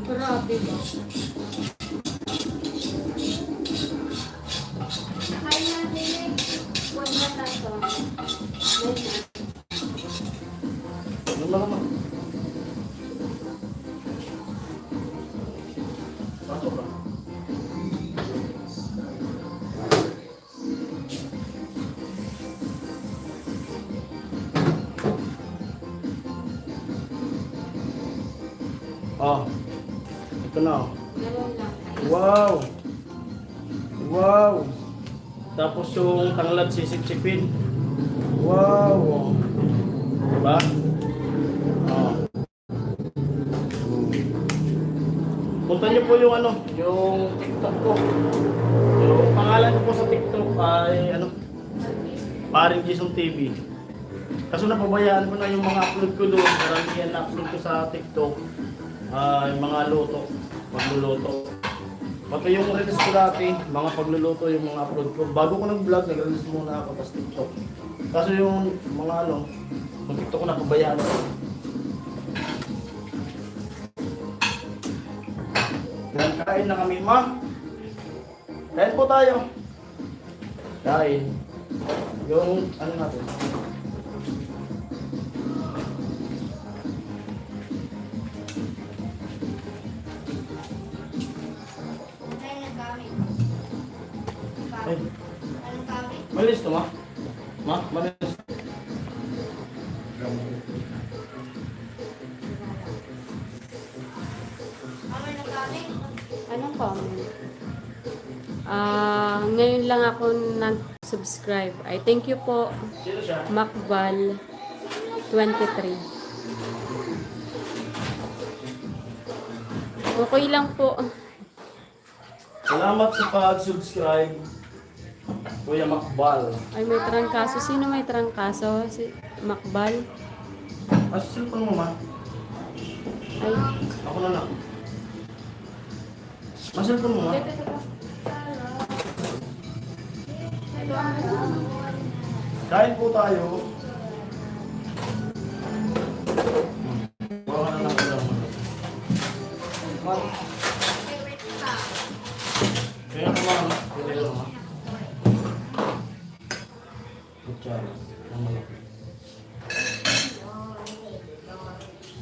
Grabe ba? Kain natin eh. Huwag na tayo. Ano ba naman? Pasok ka. Ah, ito na. Ganun lang. Wow! Wow! Tapos yung tanglad sisip-sipin. Wow! Diba? Ah. Punta niyo po yung ano, yung TikTok ko. Yung pangalan ko po sa TikTok ay ano, Paring Jason TV. Kaso napabayaan ko na yung mga upload ko doon. Karamihan na upload ko sa TikTok. Yung mga luto, pagluluto. Pati yung release ko dati, mga pagluluto yung mga upload ko. Bago ko nag-vlog, nag-release muna ako sa TikTok. Kaso yung mga ano, mag TikTok ko napabayaan ko. Yan, kain na kami, ma. Kain po tayo. Kain. Yung ano natin. Kain na gamit. Ay, Anong gamit? malis to, ma. Ma, malis. Mama na gamit? Anong comment? Ngayon lang ako nag-subscribe. Ay, thank you po, Sino siya? Macbal 23. Okay lang po. Salamat sa pag-subscribe. Kuya Macbal. Ay, may trangkaso. Sino may trangkaso? Si Macbal? Ah, cellphone mo, ma. Ay, Ako na lang. Cellphone mo, ma. Kain po tayo. Bawa ka na lang ulam. Ma. Favorite ka. Kaya naman, pwede lang, ma. Kutsara. Ang malaki.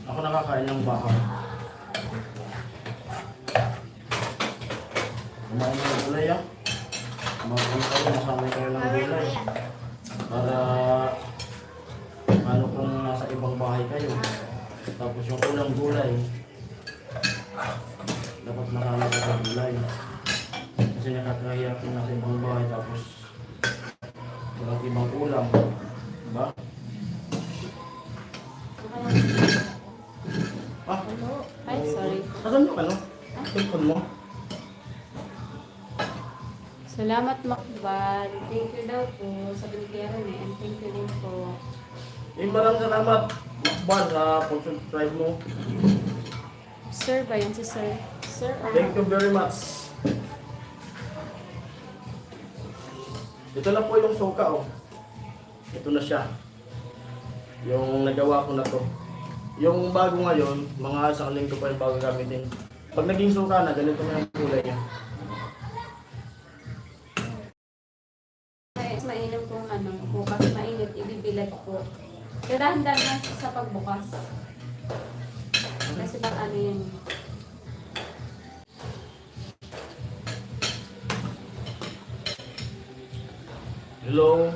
Ako nakakain ng baka. Kumain ng gulay, ah. Kumain kayo, masanay kayo ng gulay. Para ano kung nasa ibang bahay kayo. Tapos yung ulang gulay. Dapat masanay kayo ng gulay. Kasi nakakahirap yung nasa ibang bahay. Tapos walang ibang ulam. Diba? Ah, ay, sorry. saan yung ano? Cellphone mo? Salamat, Macbal. Thank you daw po sa binigyan eh. And thank you din po. Maraming salamat, Macbal, sa pag-subscribe mo. Sir ba yan? Si Sir? sir. Thank you very much. Ito na po yung suka, oh. Ito na siya. Yung nagawa ko na to. Yung bago ngayon, mga isang linggo pa yung bago gamitin. Pag naging suka na, ganito na yung kulay niya. Mas mainam kung ano, bukas mainit, ibibilad ko. Kaya dahan-dahan lang sa pagbukas. Kasi bang ano yan. Hello?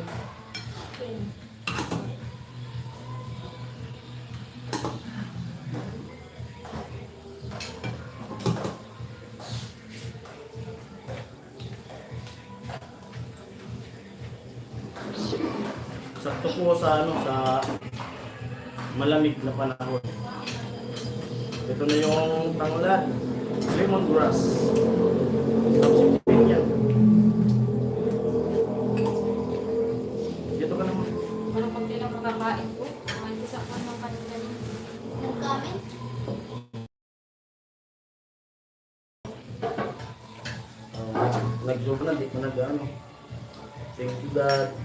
Sakto po sa ano, sa malamig na panahon. Ito na yung tanglad, lemongrass. Tapos yung yan. Dito ka naman. Ano pag din ang makakain ko? Kumain ko sa ano kanila niya. Nagkamin? Nag-zoom na, di ko nag-ano. Thank you, God.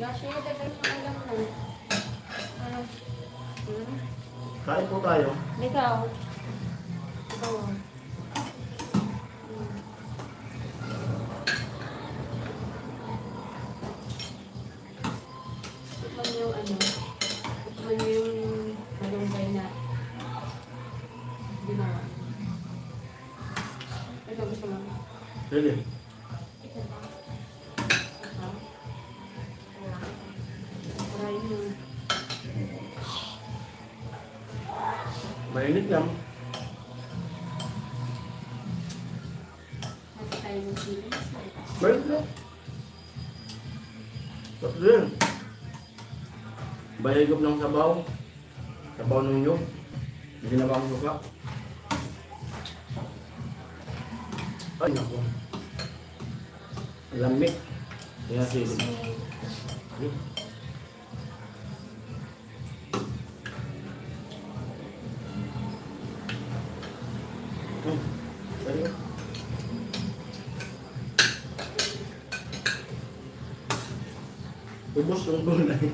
Gosh, dagal mo alam mo. Ano? Kain po tayo. Ikaw. Ikaw. Tikman niyo yung ano. Tikman niyo yung malunggay na ginawa. Ito gusto mo. Really? Ito ba? Ito. Try mo. Mainit lang. Hati tayo ng sili. Mainit lang. Tapos din. Bayagop ng sabaw. Sabaw ng nyug. Hindi na ba ang suka? Ay, naku. Lamig. Kaya sili. Sorry. Ubus yung gulay.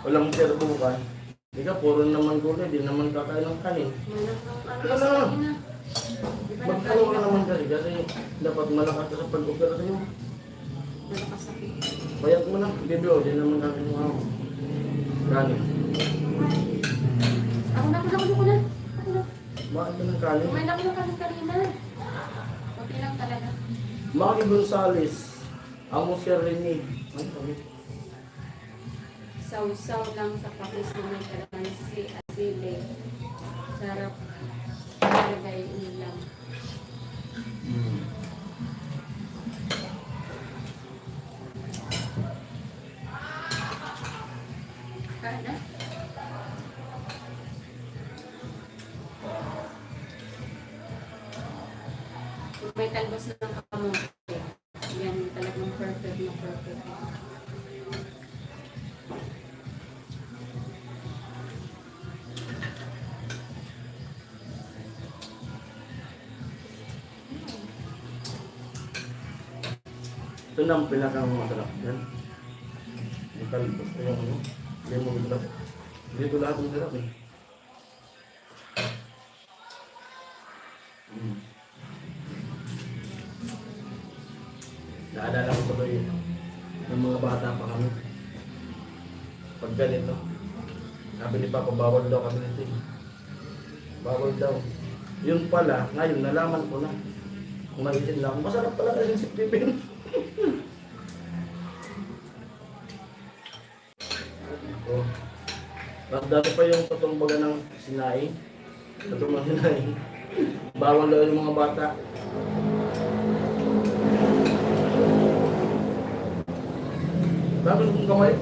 Walang serbukan. Hindi ka, puro naman gulay. Di naman kakain ng kanin. Ano sa kanina? Magkano ka naman kasi dapat malakas ka sa pag-opera sa'yo. Nakasakit. Bayad mo na. Bibyo, di naman namin yung ako. Kanin. Ako na. Ako na. Bakit ka ng kanin? Kumain ako ng kanin kanina. Okay lang talaga. Maki Gonzales. Amo si Rene. Ano kami? Saw-saw lang sa pakis na may kalamansi at sili. Sarap. Talagay ulam. Kain na? May talbos ng kamote. Yan talagang perfect na perfect. Ito na ang pinakang masarap. Yan. Yung talbos ko yung ano. Lemongrass. Dito lahat ang sarap eh. Naalala ko tuloy ng mga bata pa kami. Pag ganito, sabi ni Papa, bawal daw kami nito eh. Bawal daw. Yun pala, ngayon nalaman ko na. Kung nagitin lang, masarap pala kasi si Pipin. Oh. Tapos dati pa yung patumbaga ng sinaing. Patumbaga ng sinaing. Bawal daw yung mga bata. Bakit kung kamay?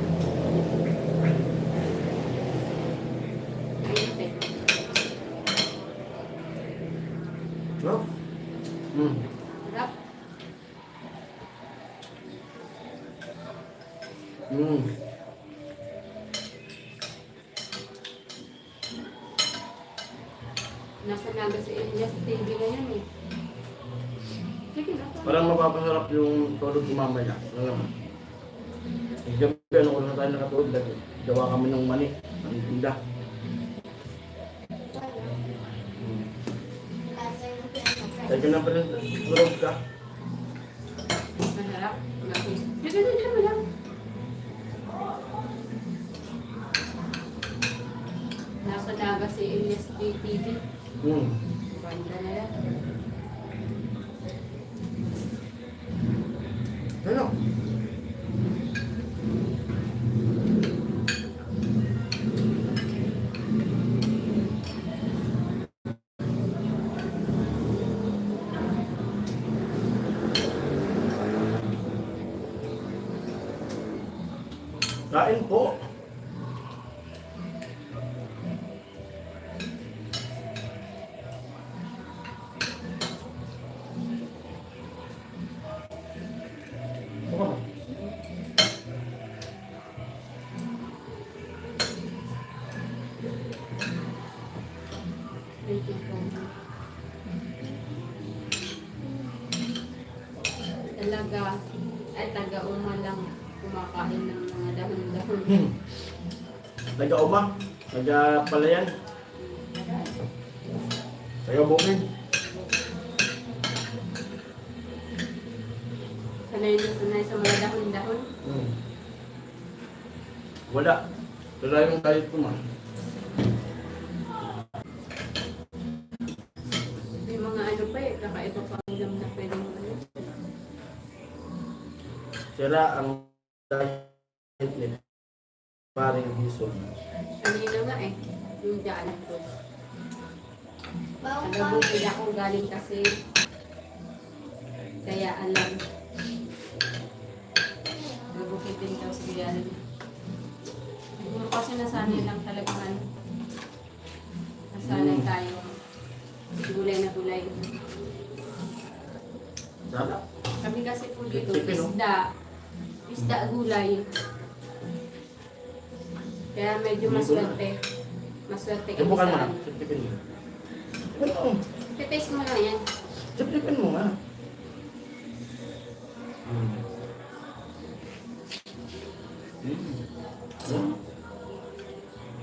No? Sarap. Nasa naga si Elias TV ngayon eh. Sige na. Parang mapapasarap yung tulog ko mamaya. Ano naman? Gabi, ano ko na tayo nakatulog. Gawa kami ng mani. Ang tinda. Tayo na pa rin. Tulog ka. Masarap. Dito mo lang. Nasa naga si Elias TV. Banda na yan. Ano? Kain po. Oh. Thank you po. Talaga, ay taga-uma lang kumakain ng mga dahon-dahon. Taga-uma. Taga-palayan. Taga-bukid. Sanay na sanay sa mga dahon-dahon. Wala. Wala yung diet ko man. May mga ano pa eh, kakaiba pa ang ulam na pwedeng ano. Sila ang diet ni paring Bison. Kanina nga eh, yung daan ko. Bawang Nagabukid ako galing kasi kaya alam. Nagabukid din daw si Gary. Siguro kasi nasanay lang talaga ano. Nasanay tayo. Gulay na gulay. Sana. Kami kasi po dito, Chicken, no? isda gulay. Kaya medyo maswerte. Maswerte kami Subukan mo sa na. ano. Sipsipin mo. Ano? Titaste mo lang yan. Sipsipin mo nga.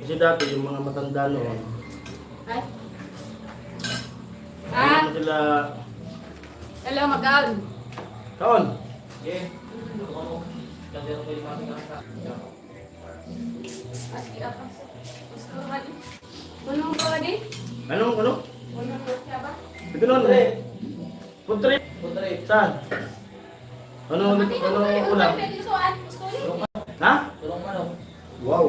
Kasi dati yung mga matanda noon, Ay. ano sila, Hello, Magaon. kaon, Pasti apa sih? Gusto ka di? Punong ka ba di? ano? Punong ka siya ba? Ito noon, food trip. Saan? Ano ulam? Ha? Wow.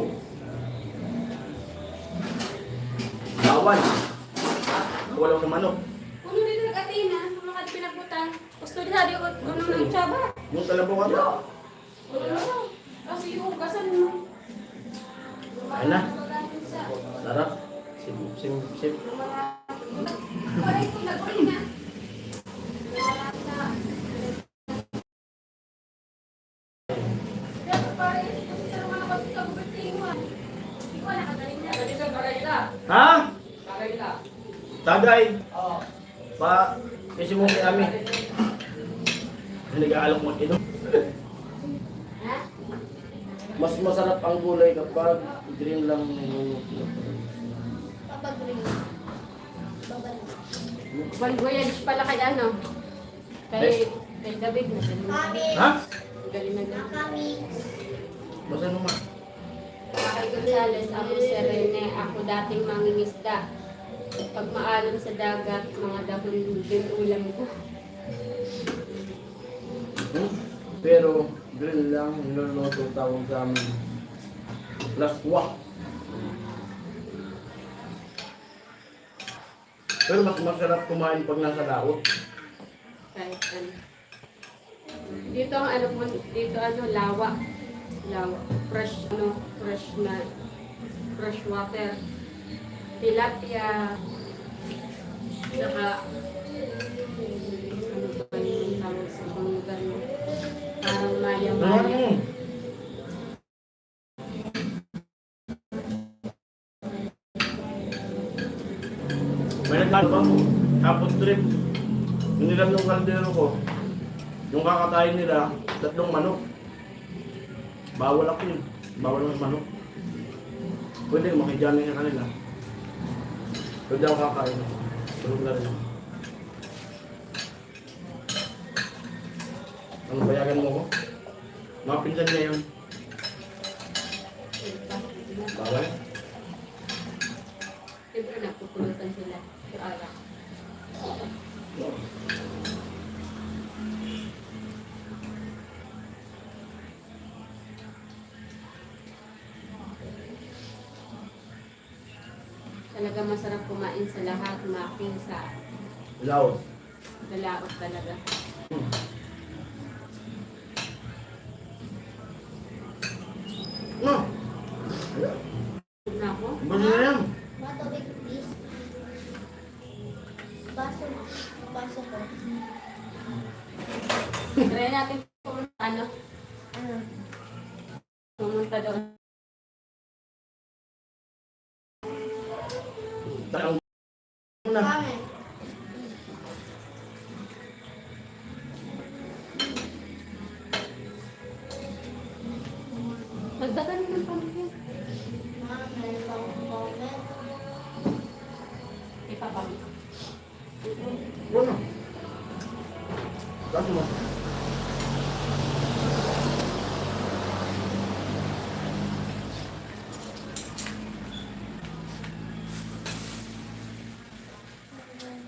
Bawal. Wala sa manok. Puno dito nag-atina, mga pinagputan. Gusto din sabi ko, puno ng tsaba. Yung kalabaw ka ba? Puno na. Kasi yung hugasan mo. Ayun na. Sarap. Sip. Correct ko, nag-uwi na. Ha? Tagay. Pa, kasi mo kami. Nag-aalok mo ito. Mas masarap ang gulay kapag green lang yung Papag-ring. Babal. One voyage pala kay ano? Kay David na din. Kami. Ha? Galing na galing. Kami. Basta mo ma. Kay Gonzales, ako si Rene, ako dating mangingisda. Pag maalon sa dagat, mga dahon din ulam ko. Pero green lang, niluluto tawag sa amin. Laswa. Pero mas masarap kumain pag nasa laot. Kahit ano. Dito ang ano po, dito ano, lawa. Lawa. Fresh water. Tilapia. Saka, ano ba yung tawag sa ibang lugar mo? Parang maya-maya. May nagkano ba? Hapon trip. Inilam yung kaldero ko. Yung kakatayin nila, 3 manok. Bawal ako yun. Bawal ang manok. Pwede makidyamin ka kanila. Pwede ako kakain. Tulog na rin. Ano bayagan mo ko? Mga pinsan niya yun. Bawal? Siyempre nagpupulutan sila. Sa alak. Talaga masarap kumain sa lahat, making sa Laos. dalaot talaga. No! Na ako. Baso na yan. Matubig, please. Baso. Baso ko. Try natin pumunta, ano, Ano? pumunta doon. Takang na. Kami. Magdagan ng pamilya. Mami, pang comment. Ipapamit. Bueno. Kaso mo.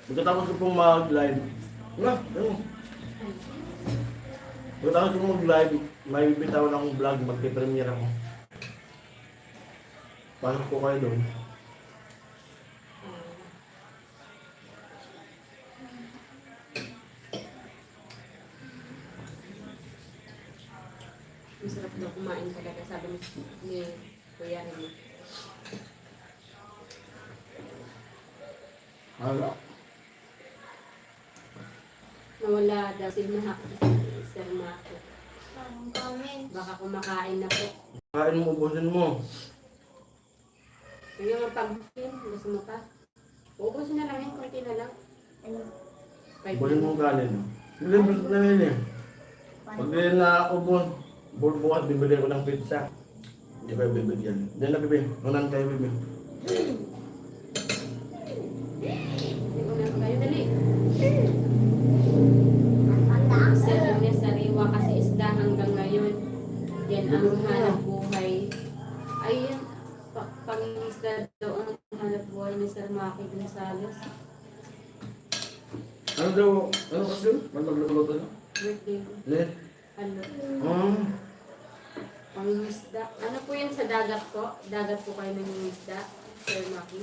Pagkatapos ko pong mag-live, wala, ano? Pagkatapos ko mag-live, may bibitawan akong vlog, magpipremiere ako. Pasok ko kayo doon. Masarap daw kumain talaga, sabi ni Kuya Rino. Hala. Nawala daw si Mahak, Sir Mako. Pang comment. Baka kumakain na po. Kain mo, ubusin mo. Kaya mapag-film, gusto mo pa? Uubusin na lang yun, konti na lang. Ano? Ubusin mo ang kanin. Hindi, gusto na yun eh. Pag di na ubos, bukas bibili ko ng pizza. Hindi kayo bibigyan. Hindi na bibili. Unan kayo bibili. Hindi ko na kayo, dali. Ang Sir Rene sariwa kasi isda hanggang ngayon. Yan ang hanap buhay. Ayun, pang-isda daw ang hanap buhay ni Sir Maki Gonzales. Ano daw? Ano kasi? Magluluto na? Birthday ko. Net? Ano? Pang-isda. Ano po yan sa dagat po? Dagat po kayo ng isda, Sir Maki.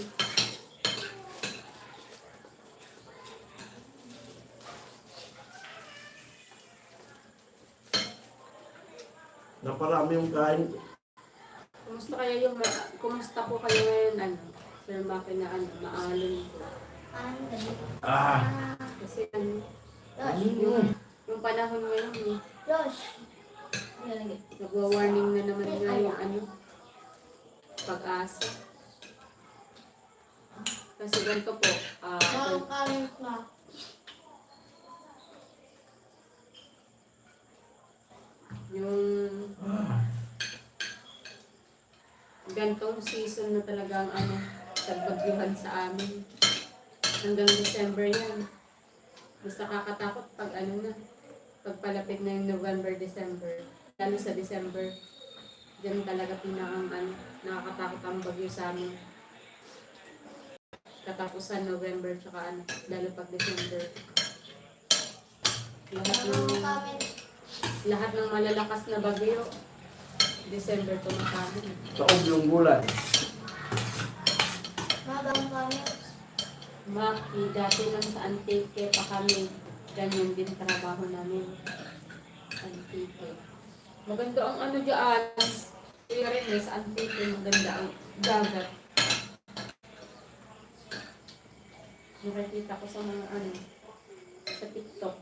Naparami yung kain. Kumusta po kayo ngayon, ano? Sir Maki na ano, maalon po. Ang gabi. Ah! Kasi ano, Josh. yung panahon ngayon, eh, Josh. Ilalagay. nagwa-warning na naman nga yung ano, pag-asa. Kasi ganito po, Pang comment na. yung gantong season na talagang ano, tagbagyuhan sa amin. Hanggang December yan. Mas nakakatakot pag ano na, pag palapit na yung November, December. Lalo sa December, dyan talaga pinakang ano, nakakatakot ang bagyo sa amin. Katapusan November, tsaka ano, lalo pag December. Lahat ng malalakas na bagyo, December tumatamin. Taob yung gulay. Mabang comment. Maki, dati lang sa Antique pa kami. Ganyan din trabaho namin. Antique. Maganda ang ano dyan. Kaya rin sa Antique, maganda ang dagat. Nakikita ko sa mga ano, sa TikTok.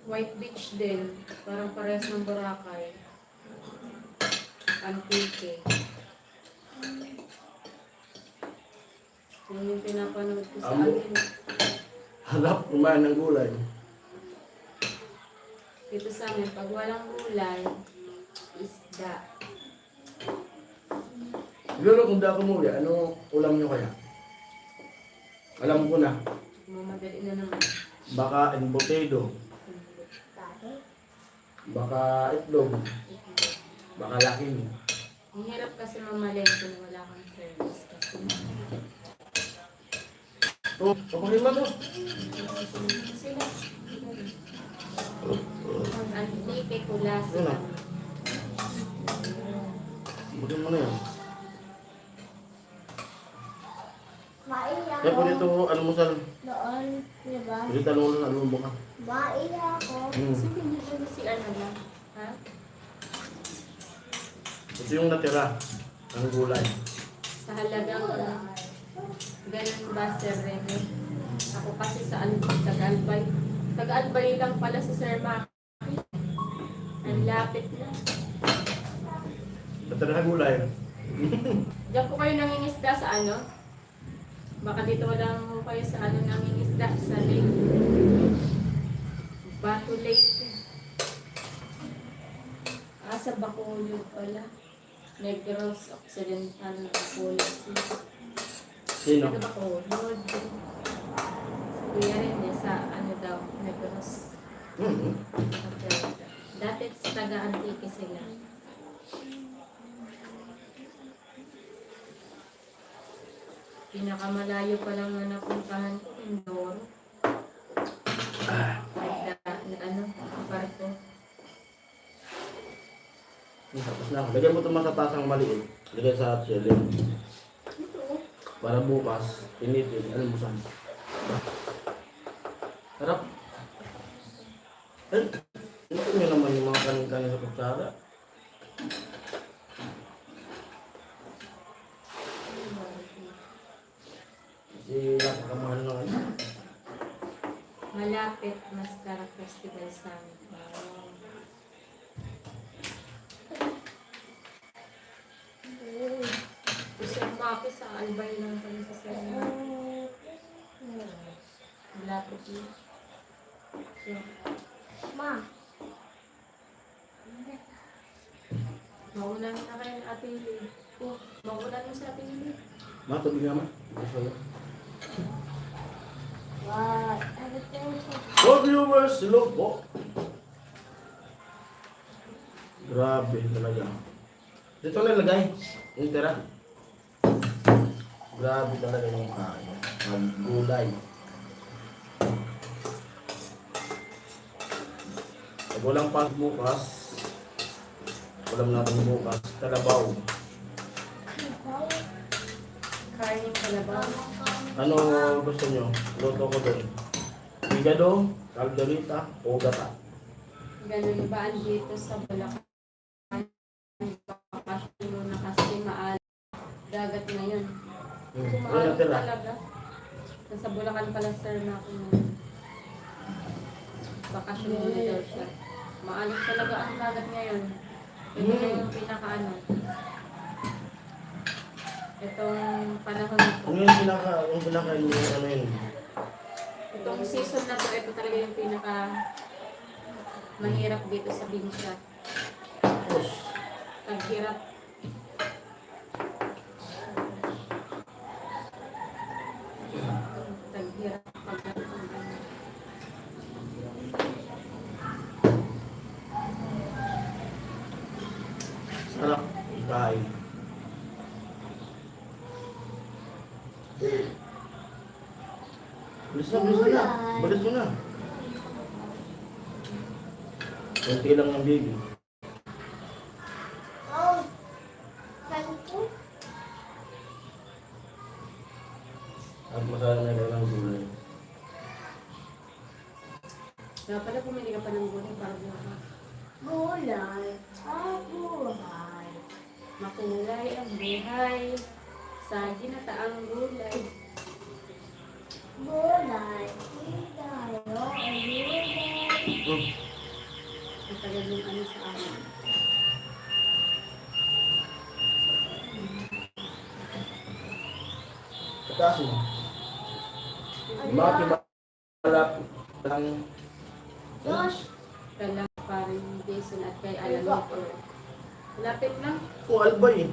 White Beach din. Parang parehas ng Boracay. Antique. Yun yung pinapanood ko sa Amo. akin. Hanap kumain ng gulay. Dito sa amin, pag walang gulay, isda. Siguro kung di ako muli, ano ulam nyo kaya? Alam ko na. Mamadali na naman. Baka embotado. Baka itlog. Baka laking. Ang hirap kasi mamalengke na wala kang service kasi. Oh, papakin mo to. Sila. Ang kula sila. Papakin mo na yan. Maiyak Kaya po ako. dito, almusal. Doon, di ba? Pwede tanong na alumbo ka. Maiyak ako. Sige, dito si ano lang. Ha? Ito yung natira. Ang gulay. Sa halagang ganun ba, Sir Rene? Ako kasi sa Tagalbay. Tagalbay lang pala sa Sir Maki. Ang lapit na. Natira ang gulay. Diyan po kayo nangingisda sa ano? Baka dito lang mo kayo sa ano nangingisda sa lake. Bato Lake. Sa Bacolod pala. Negros Occidental Bacolod. Sino? Ito Bacolod. Si Kuya rin sa ano daw, Negros. Dati sa taga-Antique sila. Pinakamalayo pa lang na napuntahan ko, Indoro. Ano, parko. Tapos na. Lagyan mo ito sa tasang maliit. Lagyan sa chilling. Para bukas, pinitin, almusan. Harap. Eh, ito nyo naman yung mga kanin-kanin sa kutsara. Kasi napakamahal ng ano. Malapit, Mascara Festival sa amin. Gusto yung maki sa Albay lang kami sa Serena. Malapit yun. Yeah. Ma, Maulan na kayo ng Ate Lily. Oh, maulan mo sa Ate Lily. Ma, tubig naman. Gusto yun. what? Ano to? So viewers, hello po. Grabe talaga. Dito na ilagay. Yung tira. Grabe talaga yung kain. Ang gulay. Pag walang pas bukas, walang natin bukas, kalabaw. Kain yung kalabaw. Ano gusto nyo? Luto ko doon. Higado, kalderita, o gata. Ganun ba ang dito sa Bulacan? Bakasyon muna kasi maal. Dagat ngayon. Ano Kumaalok natira? talaga. Nasa Bulacan pala sir na ako ngayon. Bakasyon muna daw siya. Maalok talaga ang dagat ngayon. Ito na yung pinakaano. Itong panahon na to. Ano yung pinaka yung ano yun? Itong season na to, ito talaga yung pinaka mahirap dito sa Binsya. Tapos, Ang hirap. Ang hirap pag sarap kain. Bilis na. Bilis mo na. Kunti lang ng baby. Oh, kanto? At masaya na kayo ng gulay. Kaya pala pumili ka pa ng gulay para bukas. Gulay. Ah, buhay. Makulay ang buhay sa ginataang gulay. Gulay. Gulay. Oh, gulay. Ang tagal yung ano sa amin. Kasi, Maki malapit lang. Josh, Kailang parang Jason at kay Alan Nico. Lapit lang Po, Albay.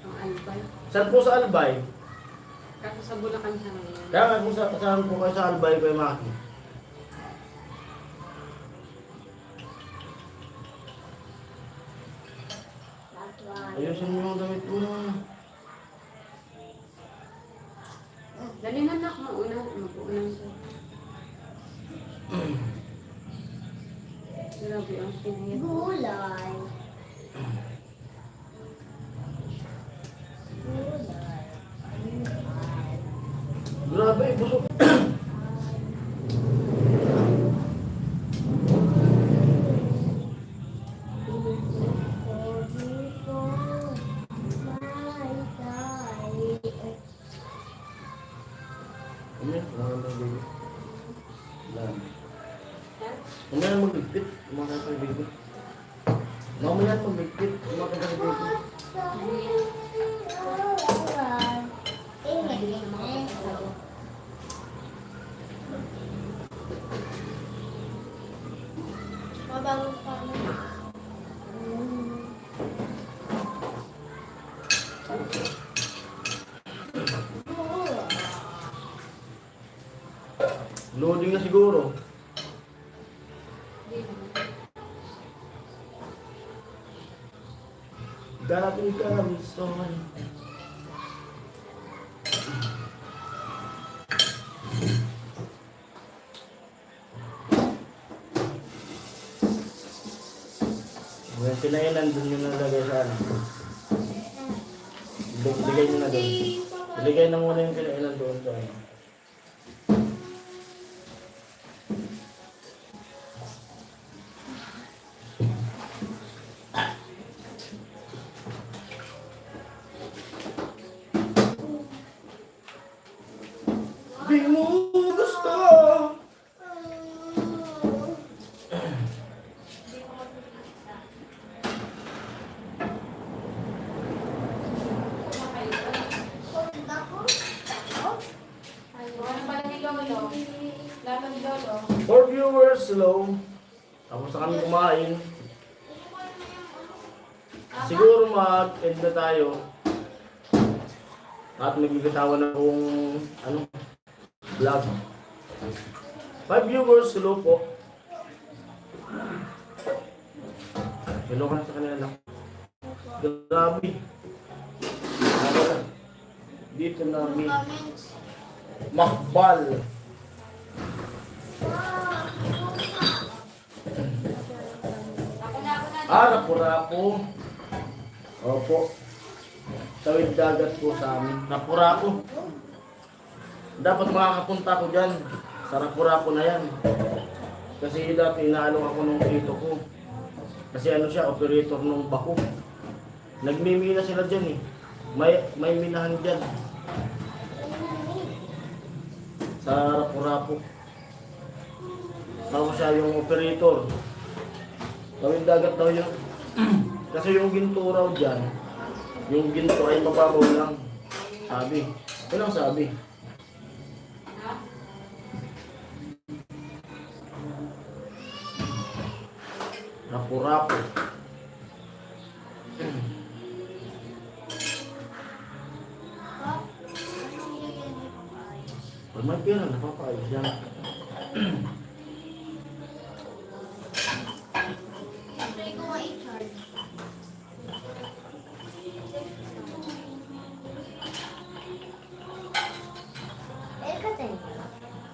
ang Albay. Saan po sa Albay? Kaso sa Bulacan siya ngayon. Kaya nga kung saan po kayo sa Albay kay Maki. that's why. Ayusin mo yung damit mo. Dali na nak, mauna. Mag-uunang siya. Grabe ang pinayat. Gulay. Grabe, busog. Ano yun? Wala nang baby. Wala. Ha? Mamaya magbigpit. Umakay pa yung baby. Mamaya magbigpit. Umakay pa yung baby. Mabagong kami. Loading na siguro. Darating kami sa Well, kinainan dun yung nalagay sa ano. Iligay nyo na dun. Iligay na muna yung kinainan doon sa ano. Di mo gusto. For viewers, hello. Tapos na kami kumain. Siguro mag-end na tayo. At magbibitawan na kung ano, vlog. 5 viewers, hello po. Hello ka na sa kanila lang. Grabe. Dito namin. Makbal. Rapu-rapo. Opo. Tawid dagat po sa amin. Rapu-rapo. Dapat makakapunta ko dyan. Sa Rapu-rapo na yan. Kasi dati inaalok ako nung tito ko. Kasi ano siya, operator nung bako. Nagmimina sila dyan eh. May minahan dyan. Sa Rapu-rapo. Tapos siya yung operator. Tawid dagat daw yun. Kasi yung ginto raw dyan, yung ginto ay mababaw lang. Sabi. Yun ang sabi. Rapu-rapo. Pag may pera, napapayos yan. Try ko nga i-charge.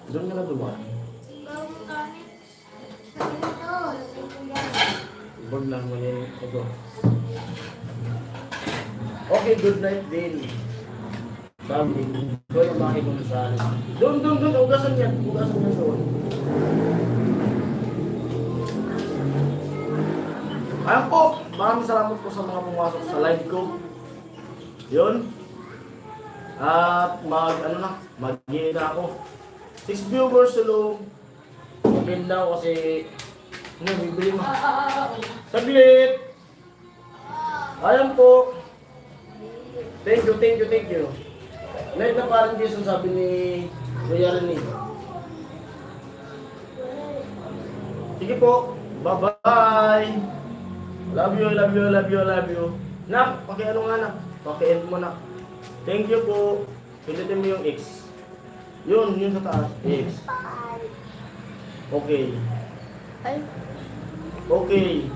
Doon nga na dumaan. Gawang gamit. Ito, lagay ko yan. Ibag lang mo yung ito. Okay, good night din. Sabi, ko yung makikita sa ano. Doon, ugasan yan. Ugasan yan doon. Ayan po, maraming salamat po sa mga pumasok sa live ko. Yun. At mag-i na ako. 6 viewers, hello. Mag-in daw kasi, bibili mo. Saglit. Ayan po. Thank you. Night na parang Jason, sabi ni Kuya Rene. Sige po. Bye-bye. Love you, love you, love you, love you. Nak, paki-ano nga nak? Paki-end mo nak. Thank you po. Pindutin mo yung X. Yun sa taas. X. Okay. Ay. Okay.